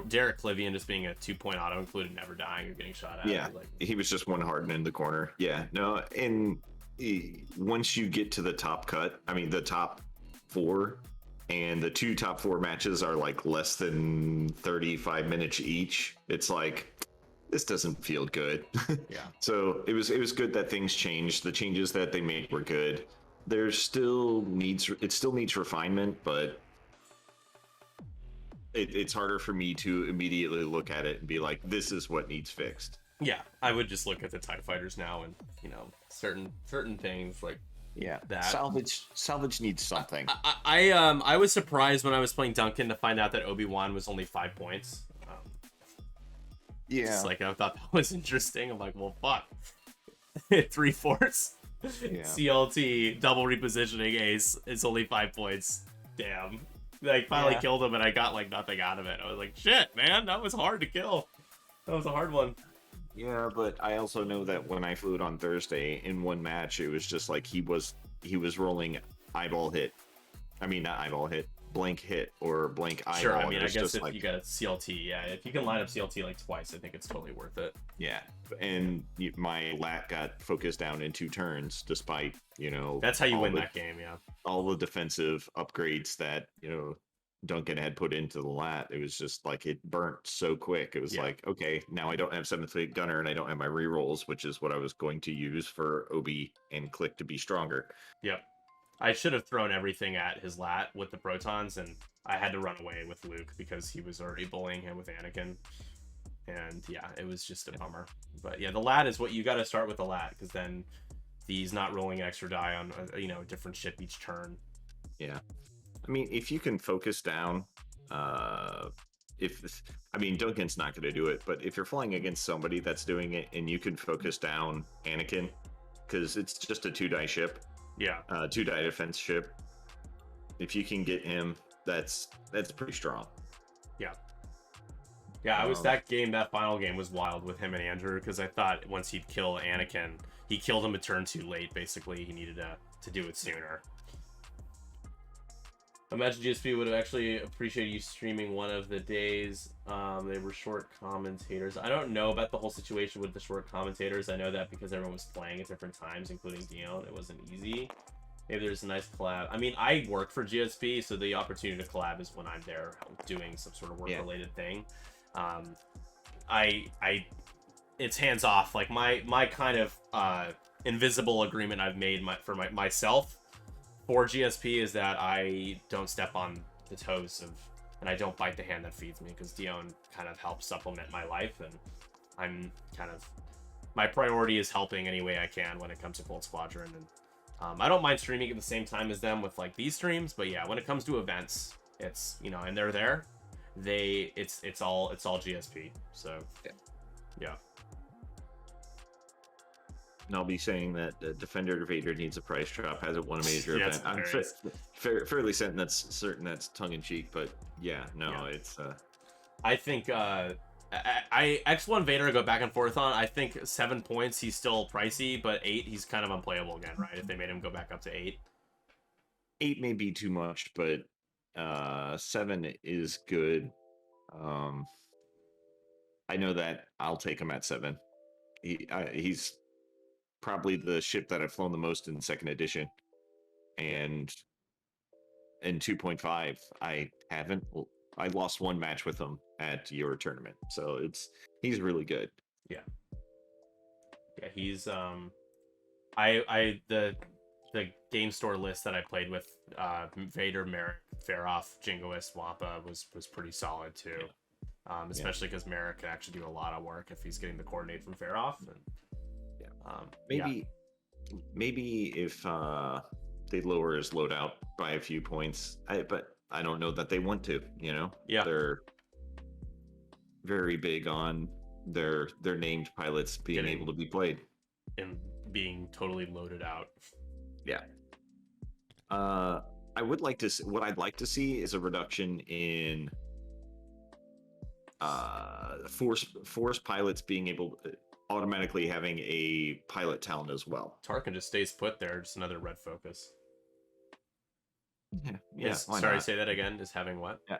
Speaker 1: Derek Clivian just being a 2-point auto included, never dying or getting shot at.
Speaker 2: Yeah,
Speaker 1: Like,
Speaker 2: he was just one hardened in the corner. Yeah, no, and once you get to the top cut, I mean the top four, and the two top four matches are like less than 35 minutes each. It's like this doesn't feel good.
Speaker 1: yeah,
Speaker 2: So it was good that things changed. The changes that they made were good. It still needs refinement, but it's harder for me to immediately look at it and be like, this is what needs fixed.
Speaker 1: yeah. I would just look at the TIE fighters now, and certain things like
Speaker 2: Yeah,
Speaker 1: that.
Speaker 2: salvage needs something.
Speaker 1: I was surprised when I was playing Duncan to find out that Obi-Wan was only 5 points.
Speaker 2: Yeah,
Speaker 1: It's like, I thought that was interesting. I'm like, well, fuck. 3/4
Speaker 2: yeah.
Speaker 1: CLT double repositioning ace is only 5 points. Damn. Like, finally killed him, and I got like nothing out of it. I was like, shit, man, that was hard to kill. That was a hard one.
Speaker 2: Yeah, but I also know that when I flew it on Thursday in one match, it was just like he was rolling eyeball hit. I mean, not eyeball hit, blank hit or blank eyeball.
Speaker 1: Sure, I mean, I
Speaker 2: It's
Speaker 1: guess
Speaker 2: just
Speaker 1: if
Speaker 2: like,
Speaker 1: you got CLT, yeah, if you can line up CLT like twice, I think it's totally worth it.
Speaker 2: yeah, and my lat got focused down in 2 turns, despite
Speaker 1: That's how you
Speaker 2: all
Speaker 1: win
Speaker 2: the,
Speaker 1: that game, yeah.
Speaker 2: all the defensive upgrades that Duncan had put into the lat. It was just like it burnt so quick. It was like, okay, now I don't have 7th Fleet Gunner and I don't have my rerolls, which is what I was going to use for Obi and Click to be stronger.
Speaker 1: Yep. I should have thrown everything at his lat with the protons, and I had to run away with Luke because he was already bullying him with Anakin. And yeah, it was just a bummer. But yeah, the lat is what you got to start with, the lat, because then he's not rolling an extra die on a different ship each turn.
Speaker 2: Yeah. I mean, if you can focus down, Duncan's not going to do it, but if you're flying against somebody that's doing it and you can focus down Anakin, because it's just a 2-die ship,
Speaker 1: Yeah.
Speaker 2: 2-die defense ship. If you can get him, that's pretty strong.
Speaker 1: Yeah. Yeah, that final game was wild with him and Andrew, because I thought once he'd kill Anakin, he killed him a turn too late, basically. He needed to do it sooner. Imagine GSP would have actually appreciated you streaming one of the days. They were short commentators. I don't know about the whole situation with the short commentators. I know that because everyone was playing at different times, including Dion. It wasn't easy. Maybe there's a nice collab. I mean, I work for GSP, so the opportunity to collab is when I'm there doing some sort of work-related thing. It's hands off. Like my kind of invisible agreement I've made for myself for GSP is that I don't step on the toes of, and I don't bite the hand that feeds me, because Dion kind of helps supplement my life, and I'm kind of, my priority is helping any way I can when it comes to Cold Squadron, and I don't mind streaming at the same time as them with like these streams, but yeah, when it comes to events, it's and they're there, it's all GSP, so yeah.
Speaker 2: And I'll be saying that Defender Vader needs a price drop, hasn't won a major
Speaker 1: Yeah,
Speaker 2: event. I'm fairly certain that's tongue-in-cheek, but it's...
Speaker 1: I think I X1 Vader go back and forth on. I think 7 points, he's still pricey, but 8, he's kind of unplayable again, right? If they made him go back up to 8.
Speaker 2: 8 may be too much, but 7 is good. I know that I'll take him at 7. He's probably the ship that I've flown the most in 2nd edition, and in 2.5 I haven't. I lost one match with him at your tournament, so he's really good.
Speaker 1: Yeah, he's the game store list that I played with, Vader, Merrick, Faroff, Jingoist, Wampa was pretty solid too. Especially because Merrick can actually do a lot of work if he's getting the coordinate from Faroff. And
Speaker 2: maybe if they lower his loadout by a few points, but I don't know that they want to. They're very big on their named pilots being able to be played
Speaker 1: and being totally loaded out.
Speaker 2: Yeah. What I'd like to see is a reduction in force pilots being able automatically having a pilot talent as well.
Speaker 1: Tarkin just stays put there, just another red focus.
Speaker 2: Yeah.
Speaker 1: Sorry, say that again. Just having what?
Speaker 2: Yeah.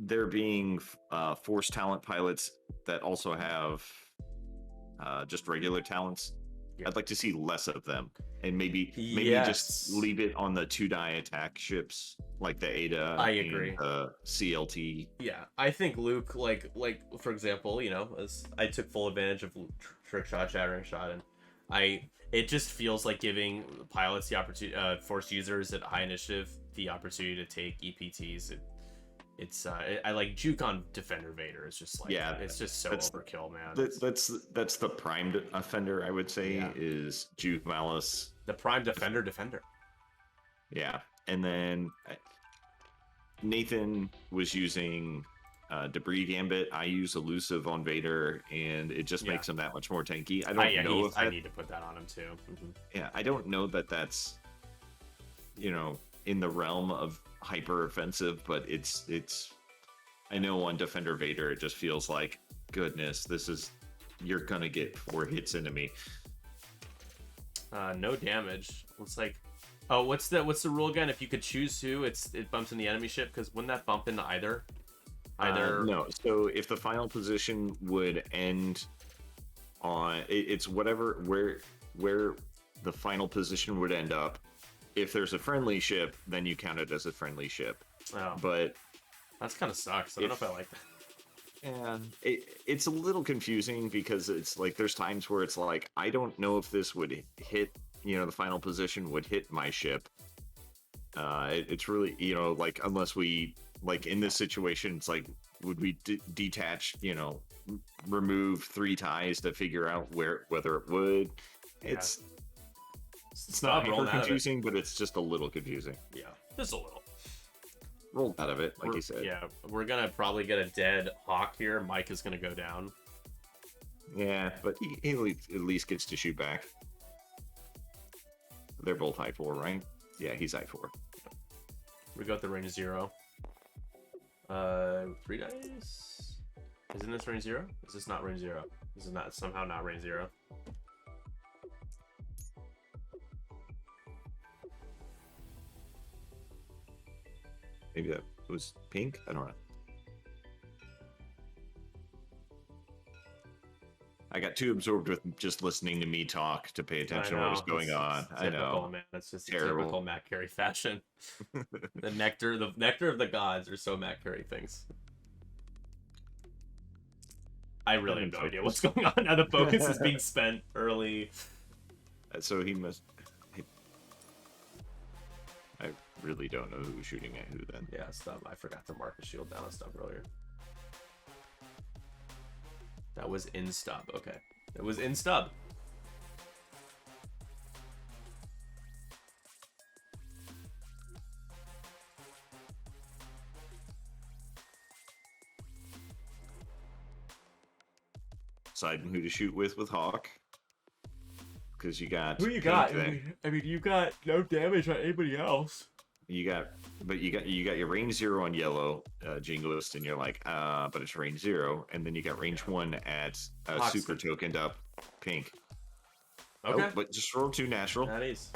Speaker 2: there being force talent pilots that also have just regular talents.
Speaker 1: Yeah.
Speaker 2: I'd like to see less of them, and maybe just
Speaker 1: Yes.
Speaker 2: leave it on the 2-die attack ships like the Ada
Speaker 1: I
Speaker 2: and
Speaker 1: agree.
Speaker 2: the CLT.
Speaker 1: Yeah, I think Luke, like for example, as I took full advantage of trick shot, shattering shot, and it just feels like giving pilots the opportunity, force users at high initiative the opportunity to take EPTs. I like juke on Defender Vader. It's just like,
Speaker 2: Yeah,
Speaker 1: it's just so overkill, man.
Speaker 2: that's the primed offender, I would say,
Speaker 1: Yeah.
Speaker 2: is Juke Malice.
Speaker 1: The prime defender.
Speaker 2: Yeah, and then Nathan was using Debris Gambit. I use Elusive on Vader, and it just makes him that much more tanky. I don't know if
Speaker 1: I need to put that on him too.
Speaker 2: Yeah, I don't know that that's in the realm of hyper offensive, but it's I know on Defender Vader it just feels like, goodness, you're gonna get 4 hits into me.
Speaker 1: No damage. Looks like, oh, what's the rule again? If you could choose who, it bumps in the enemy ship, because wouldn't that bump into either?
Speaker 2: No, so if the final position would end on it's whatever where the final position would end up. If there's a friendly ship, then you count it as a friendly ship.
Speaker 1: Oh,
Speaker 2: but
Speaker 1: that's kind of sucks. I don't know if I like that.
Speaker 2: Yeah, it's a little confusing because it's like there's times where it's like, I don't know if this would hit, the final position would hit my ship. It's really, like, unless we, like, in this situation, it's like, would we detach, remove 3 ties to figure out whether it would? It's not hyper confusing, but it's just a little confusing.
Speaker 1: Yeah, just a little.
Speaker 2: Rolled out of it, like you said.
Speaker 1: Yeah, we're gonna probably get a dead Hawk here. Mike is gonna go down.
Speaker 2: Yeah, but he at least gets to shoot back. They're both high 4, right? Yeah, he's high 4.
Speaker 1: We got the range 0. 3 dice. Isn't this range 0? Is this not range 0? This is not somehow not range 0.
Speaker 2: Maybe that was pink? I don't know. I got too absorbed with just listening to me talk to pay attention to what was going on.
Speaker 1: I know, man. That's just typical Matt Carey fashion. the nectar of the gods, or so Matt Carey thinks. I really have no idea what's going on now. The focus is being spent early.
Speaker 2: So he must. I really don't know who's shooting at who then.
Speaker 1: Yeah, stub. I forgot to mark the shield down on stub earlier. That was in stub. Okay. It was in stub.
Speaker 2: Deciding who to shoot with Hawk. Because you got.
Speaker 1: Who you got? I mean, you got no damage on anybody else.
Speaker 2: You got your range 0 on yellow, Jingoist, and you're like, but it's range 0, and then you got range 1 at super tokened up pink.
Speaker 1: Okay.
Speaker 2: Oh, but just roll 2 natural.
Speaker 1: That is.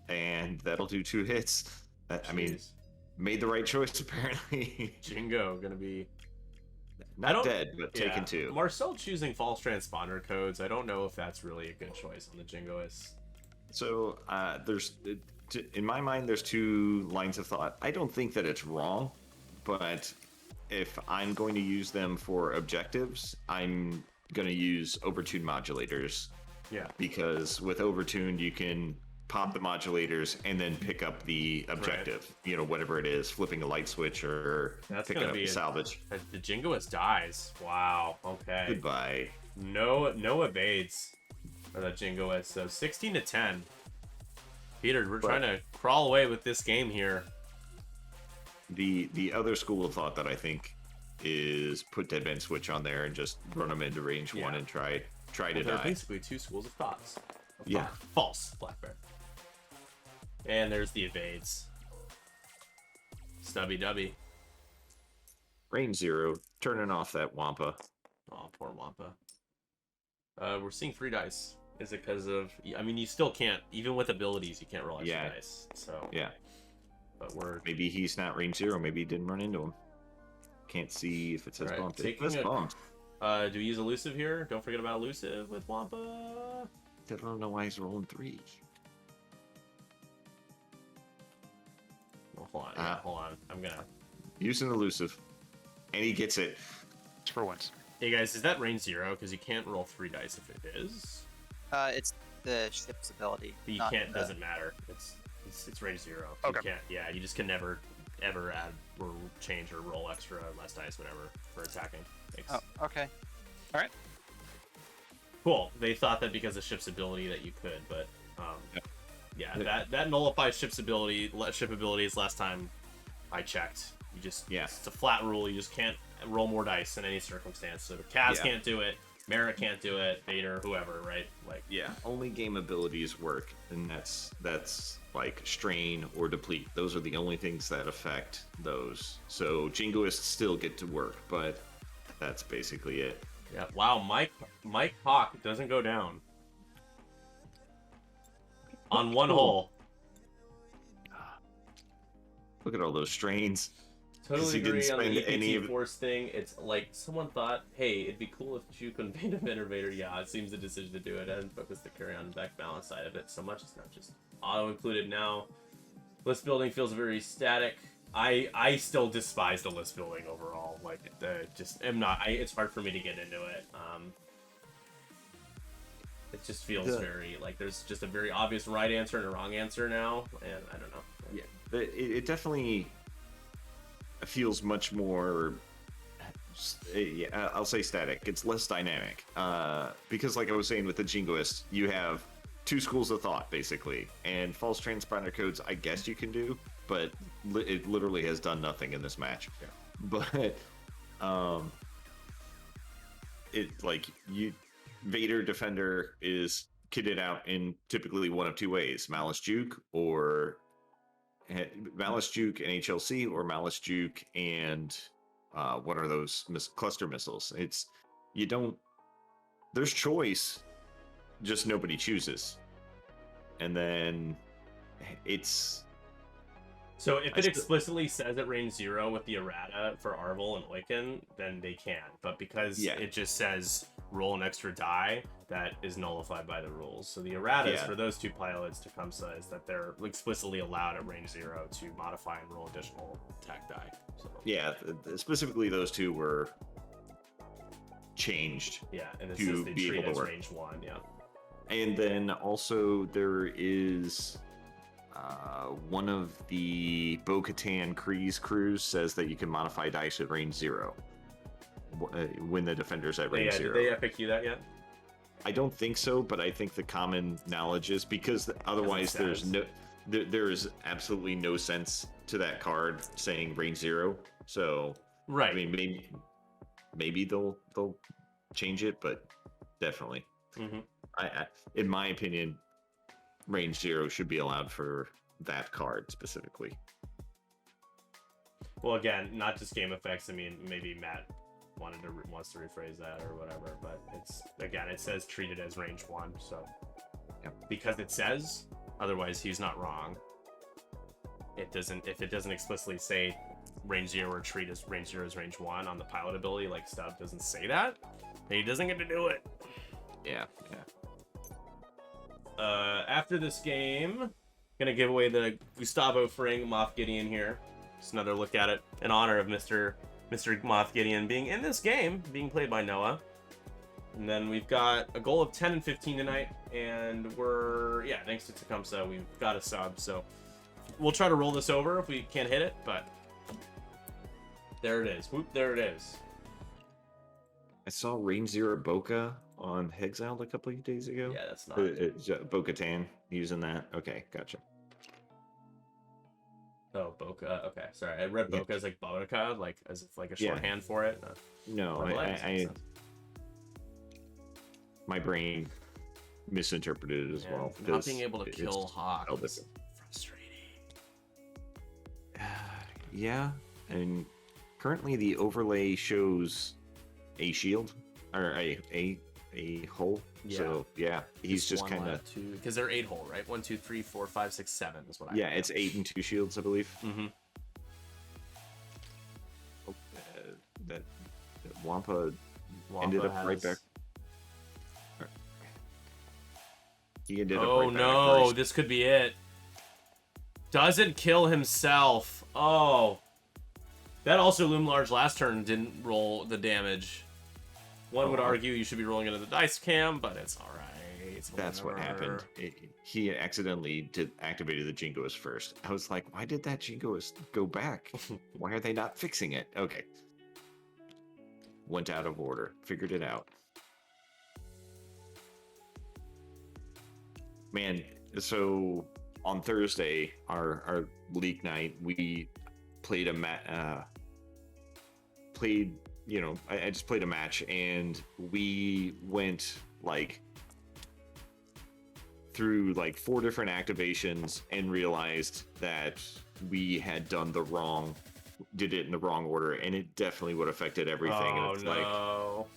Speaker 2: And that'll do 2 hits. I mean, made the right choice apparently.
Speaker 1: Jingo gonna be
Speaker 2: not dead, but taken 2.
Speaker 1: Marcel choosing false transponder codes. I don't know if that's really a good choice on the Jingoist.
Speaker 2: So in my mind, there's 2 lines of thought. I don't think that it's wrong, but if I'm going to use them for objectives, I'm going to use overtuned modulators.
Speaker 1: Yeah. Because
Speaker 2: with overtuned, you can pop the modulators and then pick up the objective. Right. Whatever it is, flipping a light switch or picking up the salvage.
Speaker 1: The Jingoist dies. Wow. Okay.
Speaker 2: Goodbye.
Speaker 1: No evades for the Jingoist. So 16-10. Peter, we're trying to crawl away with this game here.
Speaker 2: The other school of thought that I think is put Deadman Switch on there and just run them into range 1 and try to die.
Speaker 1: There are basically 2 schools of thoughts.
Speaker 2: Yeah.
Speaker 1: False, Black Bear. And there's the evades. Stubby Dubby.
Speaker 2: Range 0, turning off that Wampa.
Speaker 1: Oh, poor Wampa. We're seeing 3 dice. Is it because of... I mean, you still can't... Even with abilities, you can't roll extra dice. So...
Speaker 2: Yeah.
Speaker 1: But we're...
Speaker 2: Maybe he's not range 0. Maybe he didn't run into him. Can't see if it says
Speaker 1: Alright,
Speaker 2: bumped. It
Speaker 1: taking
Speaker 2: says
Speaker 1: a-
Speaker 2: bumped.
Speaker 1: Do we use elusive here? Don't forget about elusive with Wampa.
Speaker 2: I don't know why he's rolling 3.
Speaker 1: Oh, hold on, yeah, hold on. I'm gonna.
Speaker 2: Using elusive, and he gets it.
Speaker 3: Just for once.
Speaker 1: Hey guys, is that range 0? Because you can't roll 3 dice if it is.
Speaker 4: It's the ship's ability.
Speaker 1: But you
Speaker 4: not
Speaker 1: can't.
Speaker 4: the-
Speaker 1: Doesn't matter. It's range 0.
Speaker 3: Okay.
Speaker 1: You can't. Yeah, you just can never ever add or change or roll extra less dice, whatever, for attacking. Thanks.
Speaker 4: Oh, okay.
Speaker 1: Cool. They thought that because of ship's ability that you could, but yeah, that nullifies ship's ability. Ship abilities last time I checked. You just it's a flat rule. You just can't roll more dice in any circumstance. So Kaz can't do it. Mara can't do it. Vader, whoever, right? Like
Speaker 2: Only game abilities work, and that's like strain or deplete. Those are the only things that affect those. So jingoists still get to work, but that's basically it.
Speaker 1: yeah. Wow, Mike Hawk doesn't go down on one hole.
Speaker 2: Look at all those strains.
Speaker 1: Totally
Speaker 2: he didn't
Speaker 1: agree on the
Speaker 2: spend any
Speaker 1: EPT
Speaker 2: of-
Speaker 1: Force thing. It's like someone thought, hey, it'd be cool if Juke invaded Innovator. Yeah, it seems the decision to do it and focus the carry on back balance side of it so much. It's not just auto included now. List building feels very static. I still despise the list building overall. Like, just am not. It's hard for me to get into it. It just feels very like there's just a very obvious right answer and a wrong answer now, and I don't know.
Speaker 2: Yeah, it definitely feels much more. I'll say static. It's less dynamic because, like I was saying with the jingoist, you have 2 schools of thought basically, and false transponder codes. I guess you can do, but it literally has done nothing in this match.
Speaker 1: Yeah.
Speaker 2: But it like you. Vader Defender is kitted out in typically one of 2 ways: Malice Juke or Malice Juke and HLC, or Malice Juke and what are those cluster missiles? It's you don't. There's choice, just nobody chooses, and then it's.
Speaker 1: So if it explicitly says at range 0 with the errata for Arvel and Oiken, then they can. But because it just says roll an extra die, that is nullified by the rules. So the erratas for those 2 pilots, Tecumseh, is that they're explicitly allowed at range 0 to modify and roll additional attack die. So,
Speaker 2: yeah, specifically those 2 were changed.
Speaker 1: Yeah, and it
Speaker 2: to
Speaker 1: says they
Speaker 2: be
Speaker 1: treat
Speaker 2: able to
Speaker 1: as
Speaker 2: work.
Speaker 1: range 1, yeah.
Speaker 2: And then also there is one of the Bo-Katan Kryze crews says that you can modify dice at range 0 when the defender's at range 0.
Speaker 1: Did they FAQ that yet?
Speaker 2: I don't think so, but I think the common knowledge is because otherwise there is absolutely no sense to that card saying range 0. So
Speaker 1: Right.
Speaker 2: I mean, maybe they'll change it, but definitely.
Speaker 1: Mm-hmm.
Speaker 2: I in my opinion, range 0 should be allowed for that card specifically.
Speaker 1: Well, again, not just game effects. I mean, maybe Matt wants to rephrase that or whatever, but it's again, it says treated as range 1, so because it says, otherwise he's not wrong. It doesn't if it doesn't explicitly say range 0 or treat as range 0 as range 1 on the pilot ability, like stuff doesn't say that, then he doesn't get to do it.
Speaker 2: Yeah.
Speaker 1: After this game, gonna give away the Gustavo Fring Moff Gideon here. Just another look at it in honor of Mr. Moff Gideon being in this game, being played by Noah. And then we've got a goal of 10 and 15 tonight, and thanks to Tecumseh, we've got a sub, so we'll try to roll this over if we can't hit it, but there it is. Whoop, there it is.
Speaker 2: I saw range 0 Boca on Hexiled a couple of days ago.
Speaker 1: Yeah, that's not
Speaker 2: Bo-Katan using that. Okay, gotcha.
Speaker 1: Oh, Boca. Okay, sorry. I read Boca as like Boca, like as if like a shorthand for it.
Speaker 2: No, my brain misinterpreted it as well.
Speaker 1: Not being able to kill Hawk
Speaker 2: spelled
Speaker 1: is frustrating.
Speaker 2: Yeah, and currently the overlay shows a shield or a hole.
Speaker 1: Yeah.
Speaker 2: So yeah, he's just kind of
Speaker 1: because they're 8 hole, right? 1, 2, 3, 4, 5, 6, 7 is what I.
Speaker 2: Yeah, it's 8 and 2 shields, I believe.
Speaker 1: Mm-hmm.
Speaker 2: that Wampa
Speaker 1: Wampa
Speaker 2: ended up right
Speaker 1: has-
Speaker 2: back. He ended up
Speaker 1: Oh
Speaker 2: right back
Speaker 1: no,
Speaker 2: where he-
Speaker 1: this could be it. Doesn't kill himself. Oh. That also loomed large last turn didn't roll the damage. One would argue you should be rolling into the dice cam, but it's alright.
Speaker 2: That's what happened. He accidentally activated the Jingoist first. I was like, why did that Jingoist go back? Why are they not fixing it? Okay. Went out of order. Figured it out. Man, so on Thursday, our league night, we played I just played a match, and we went like through like 4 different activations and realized that we had done did it in the wrong order, and it definitely would have affected everything.
Speaker 1: Oh
Speaker 2: and it's
Speaker 1: no.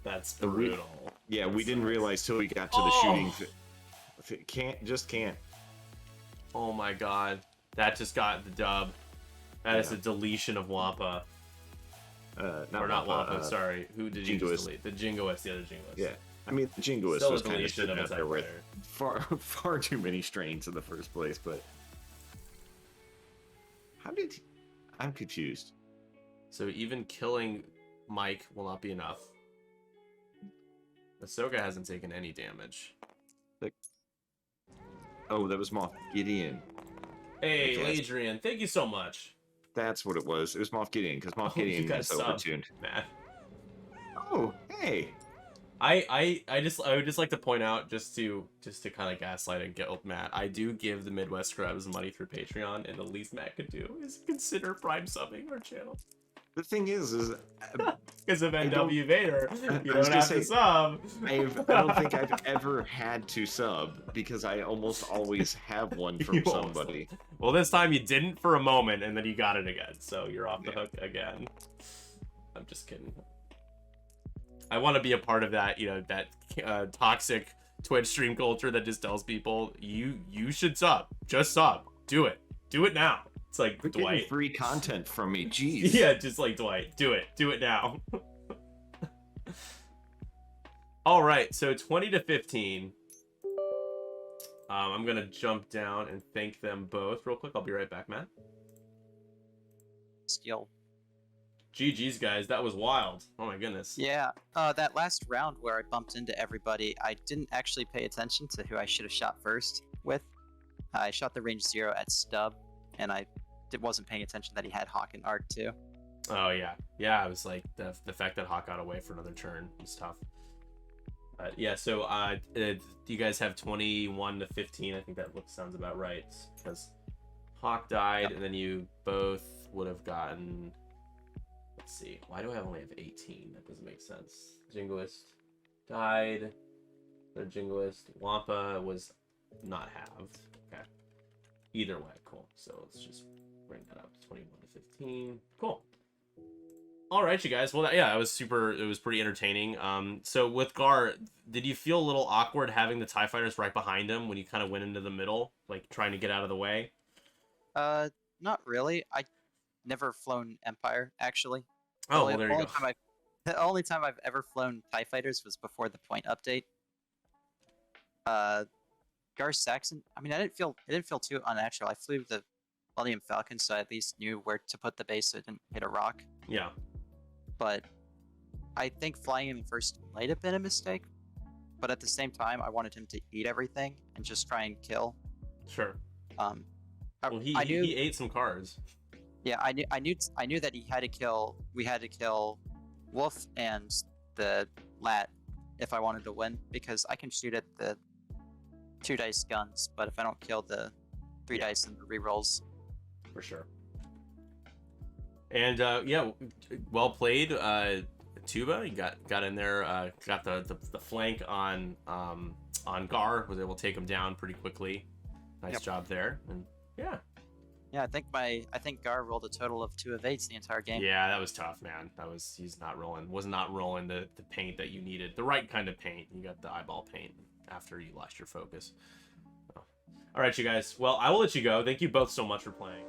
Speaker 1: That's
Speaker 2: we-
Speaker 1: brutal.
Speaker 2: yeah, we didn't realize till we got to the shooting. Can't.
Speaker 1: Oh my god. That just got the dub. That is a deletion of Wampa. Not Wampa, sorry. Who did you just
Speaker 2: Jingoist.
Speaker 1: delete? The Jingoist, the other Jingoist.
Speaker 2: Yeah, I mean, the Jingoist
Speaker 1: Still a
Speaker 2: was kind of
Speaker 1: deletion
Speaker 2: sitting
Speaker 1: of
Speaker 2: out
Speaker 1: his
Speaker 2: there with
Speaker 1: player.
Speaker 2: far too many strains in the first place. But I'm confused.
Speaker 1: So even killing Mike will not be enough. Ahsoka hasn't taken any damage.
Speaker 2: Oh, that was Moff Gideon.
Speaker 1: Hey,
Speaker 2: Okay.
Speaker 1: Adrian, thank you so much.
Speaker 2: That's what it was. It was Moff Gideon, because Moff
Speaker 1: Oh, you
Speaker 2: Gideon
Speaker 1: guys
Speaker 2: is
Speaker 1: subbed,
Speaker 2: overtuned.
Speaker 1: man.
Speaker 2: Oh, hey.
Speaker 1: I would just like to point out, just to kind of gaslight and guilt Matt, I do give the Midwest Scrubs money through Patreon, and the least Matt could do is consider prime subbing our channel.
Speaker 2: The thing is
Speaker 1: Because of
Speaker 2: I don't-
Speaker 1: NW Vader,
Speaker 2: I
Speaker 1: you
Speaker 2: was
Speaker 1: don't
Speaker 2: gonna
Speaker 1: have
Speaker 2: say,
Speaker 1: to sub.
Speaker 2: I don't think I've ever had to sub, because I almost always have one
Speaker 1: You
Speaker 2: from
Speaker 1: almost-
Speaker 2: somebody.
Speaker 1: Well, this time you didn't for a moment, and then you got it again, so you're off the hook again. I'm just kidding. I want to be a part of that, that toxic Twitch stream culture that just tells people, you should sub. Just sub. Do it. Do it now. It's like,
Speaker 2: You're getting
Speaker 1: Dwight.
Speaker 2: free content from me. Jeez.
Speaker 1: Yeah, just like Dwight. Do it. Do it now. All right, so 20 to 15. I'm going to jump down and thank them both real quick. I'll be right back, Matt.
Speaker 4: Skill.
Speaker 1: GG's, guys. That was wild. Oh, my goodness.
Speaker 4: Yeah, that last round where I bumped into everybody, I didn't actually pay attention to who I should have shot first with. I shot the range 0 at Stub, and I wasn't paying attention that he had Hawk and Arc too.
Speaker 1: Oh, yeah. Yeah, I was like, the fact that Hawk got away for another turn was tough. Yeah, so you guys have 21 to 15. I think that sounds about right. Because Hawk died, and then you both would have gotten... Let's see. Why do I only have 18? That doesn't make sense. Jingoist died. The Jingoist. Wampa was not halved. Okay. Either way, cool. So let's just bring that up to 21 to 15. Cool. All right, you guys. Well, yeah, it was pretty entertaining. So with Gar, did you feel a little awkward having the TIE fighters right behind him when you kind of went into the middle, like trying to get out of the way?
Speaker 4: Not really. I never flown Empire actually.
Speaker 1: Oh, well, there you go.
Speaker 4: The only time I've ever flown TIE fighters was before the point update. Gar Saxon. I mean, it didn't feel too unnatural. I flew the Millennium Falcon, so I at least knew where to put the base so it didn't hit a rock.
Speaker 1: Yeah.
Speaker 4: But I think flying him first might have been a mistake. But at the same time, I wanted him to eat everything and just try and kill.
Speaker 1: Sure.
Speaker 4: Well,
Speaker 1: He
Speaker 4: I knew.
Speaker 1: he ate some cards.
Speaker 4: Yeah, I knew that he had to kill. We had to kill Wolf and the Lat if I wanted to win, because I can shoot at the 2 dice guns, but if I don't kill the 3 dice and the rerolls.
Speaker 1: For sure. And yeah, well played, Tuba. You got in there, got the flank on Gar, was able to take him down pretty quickly. Nice job there. And yeah.
Speaker 4: Yeah, I think Gar rolled a total of 2 of 8s the entire game.
Speaker 1: Yeah, that was tough, man. Was not rolling the paint that you needed. The right kind of paint. You got the eyeball paint after you lost your focus. Oh. All right, you guys. Well, I will let you go. Thank you both so much for playing.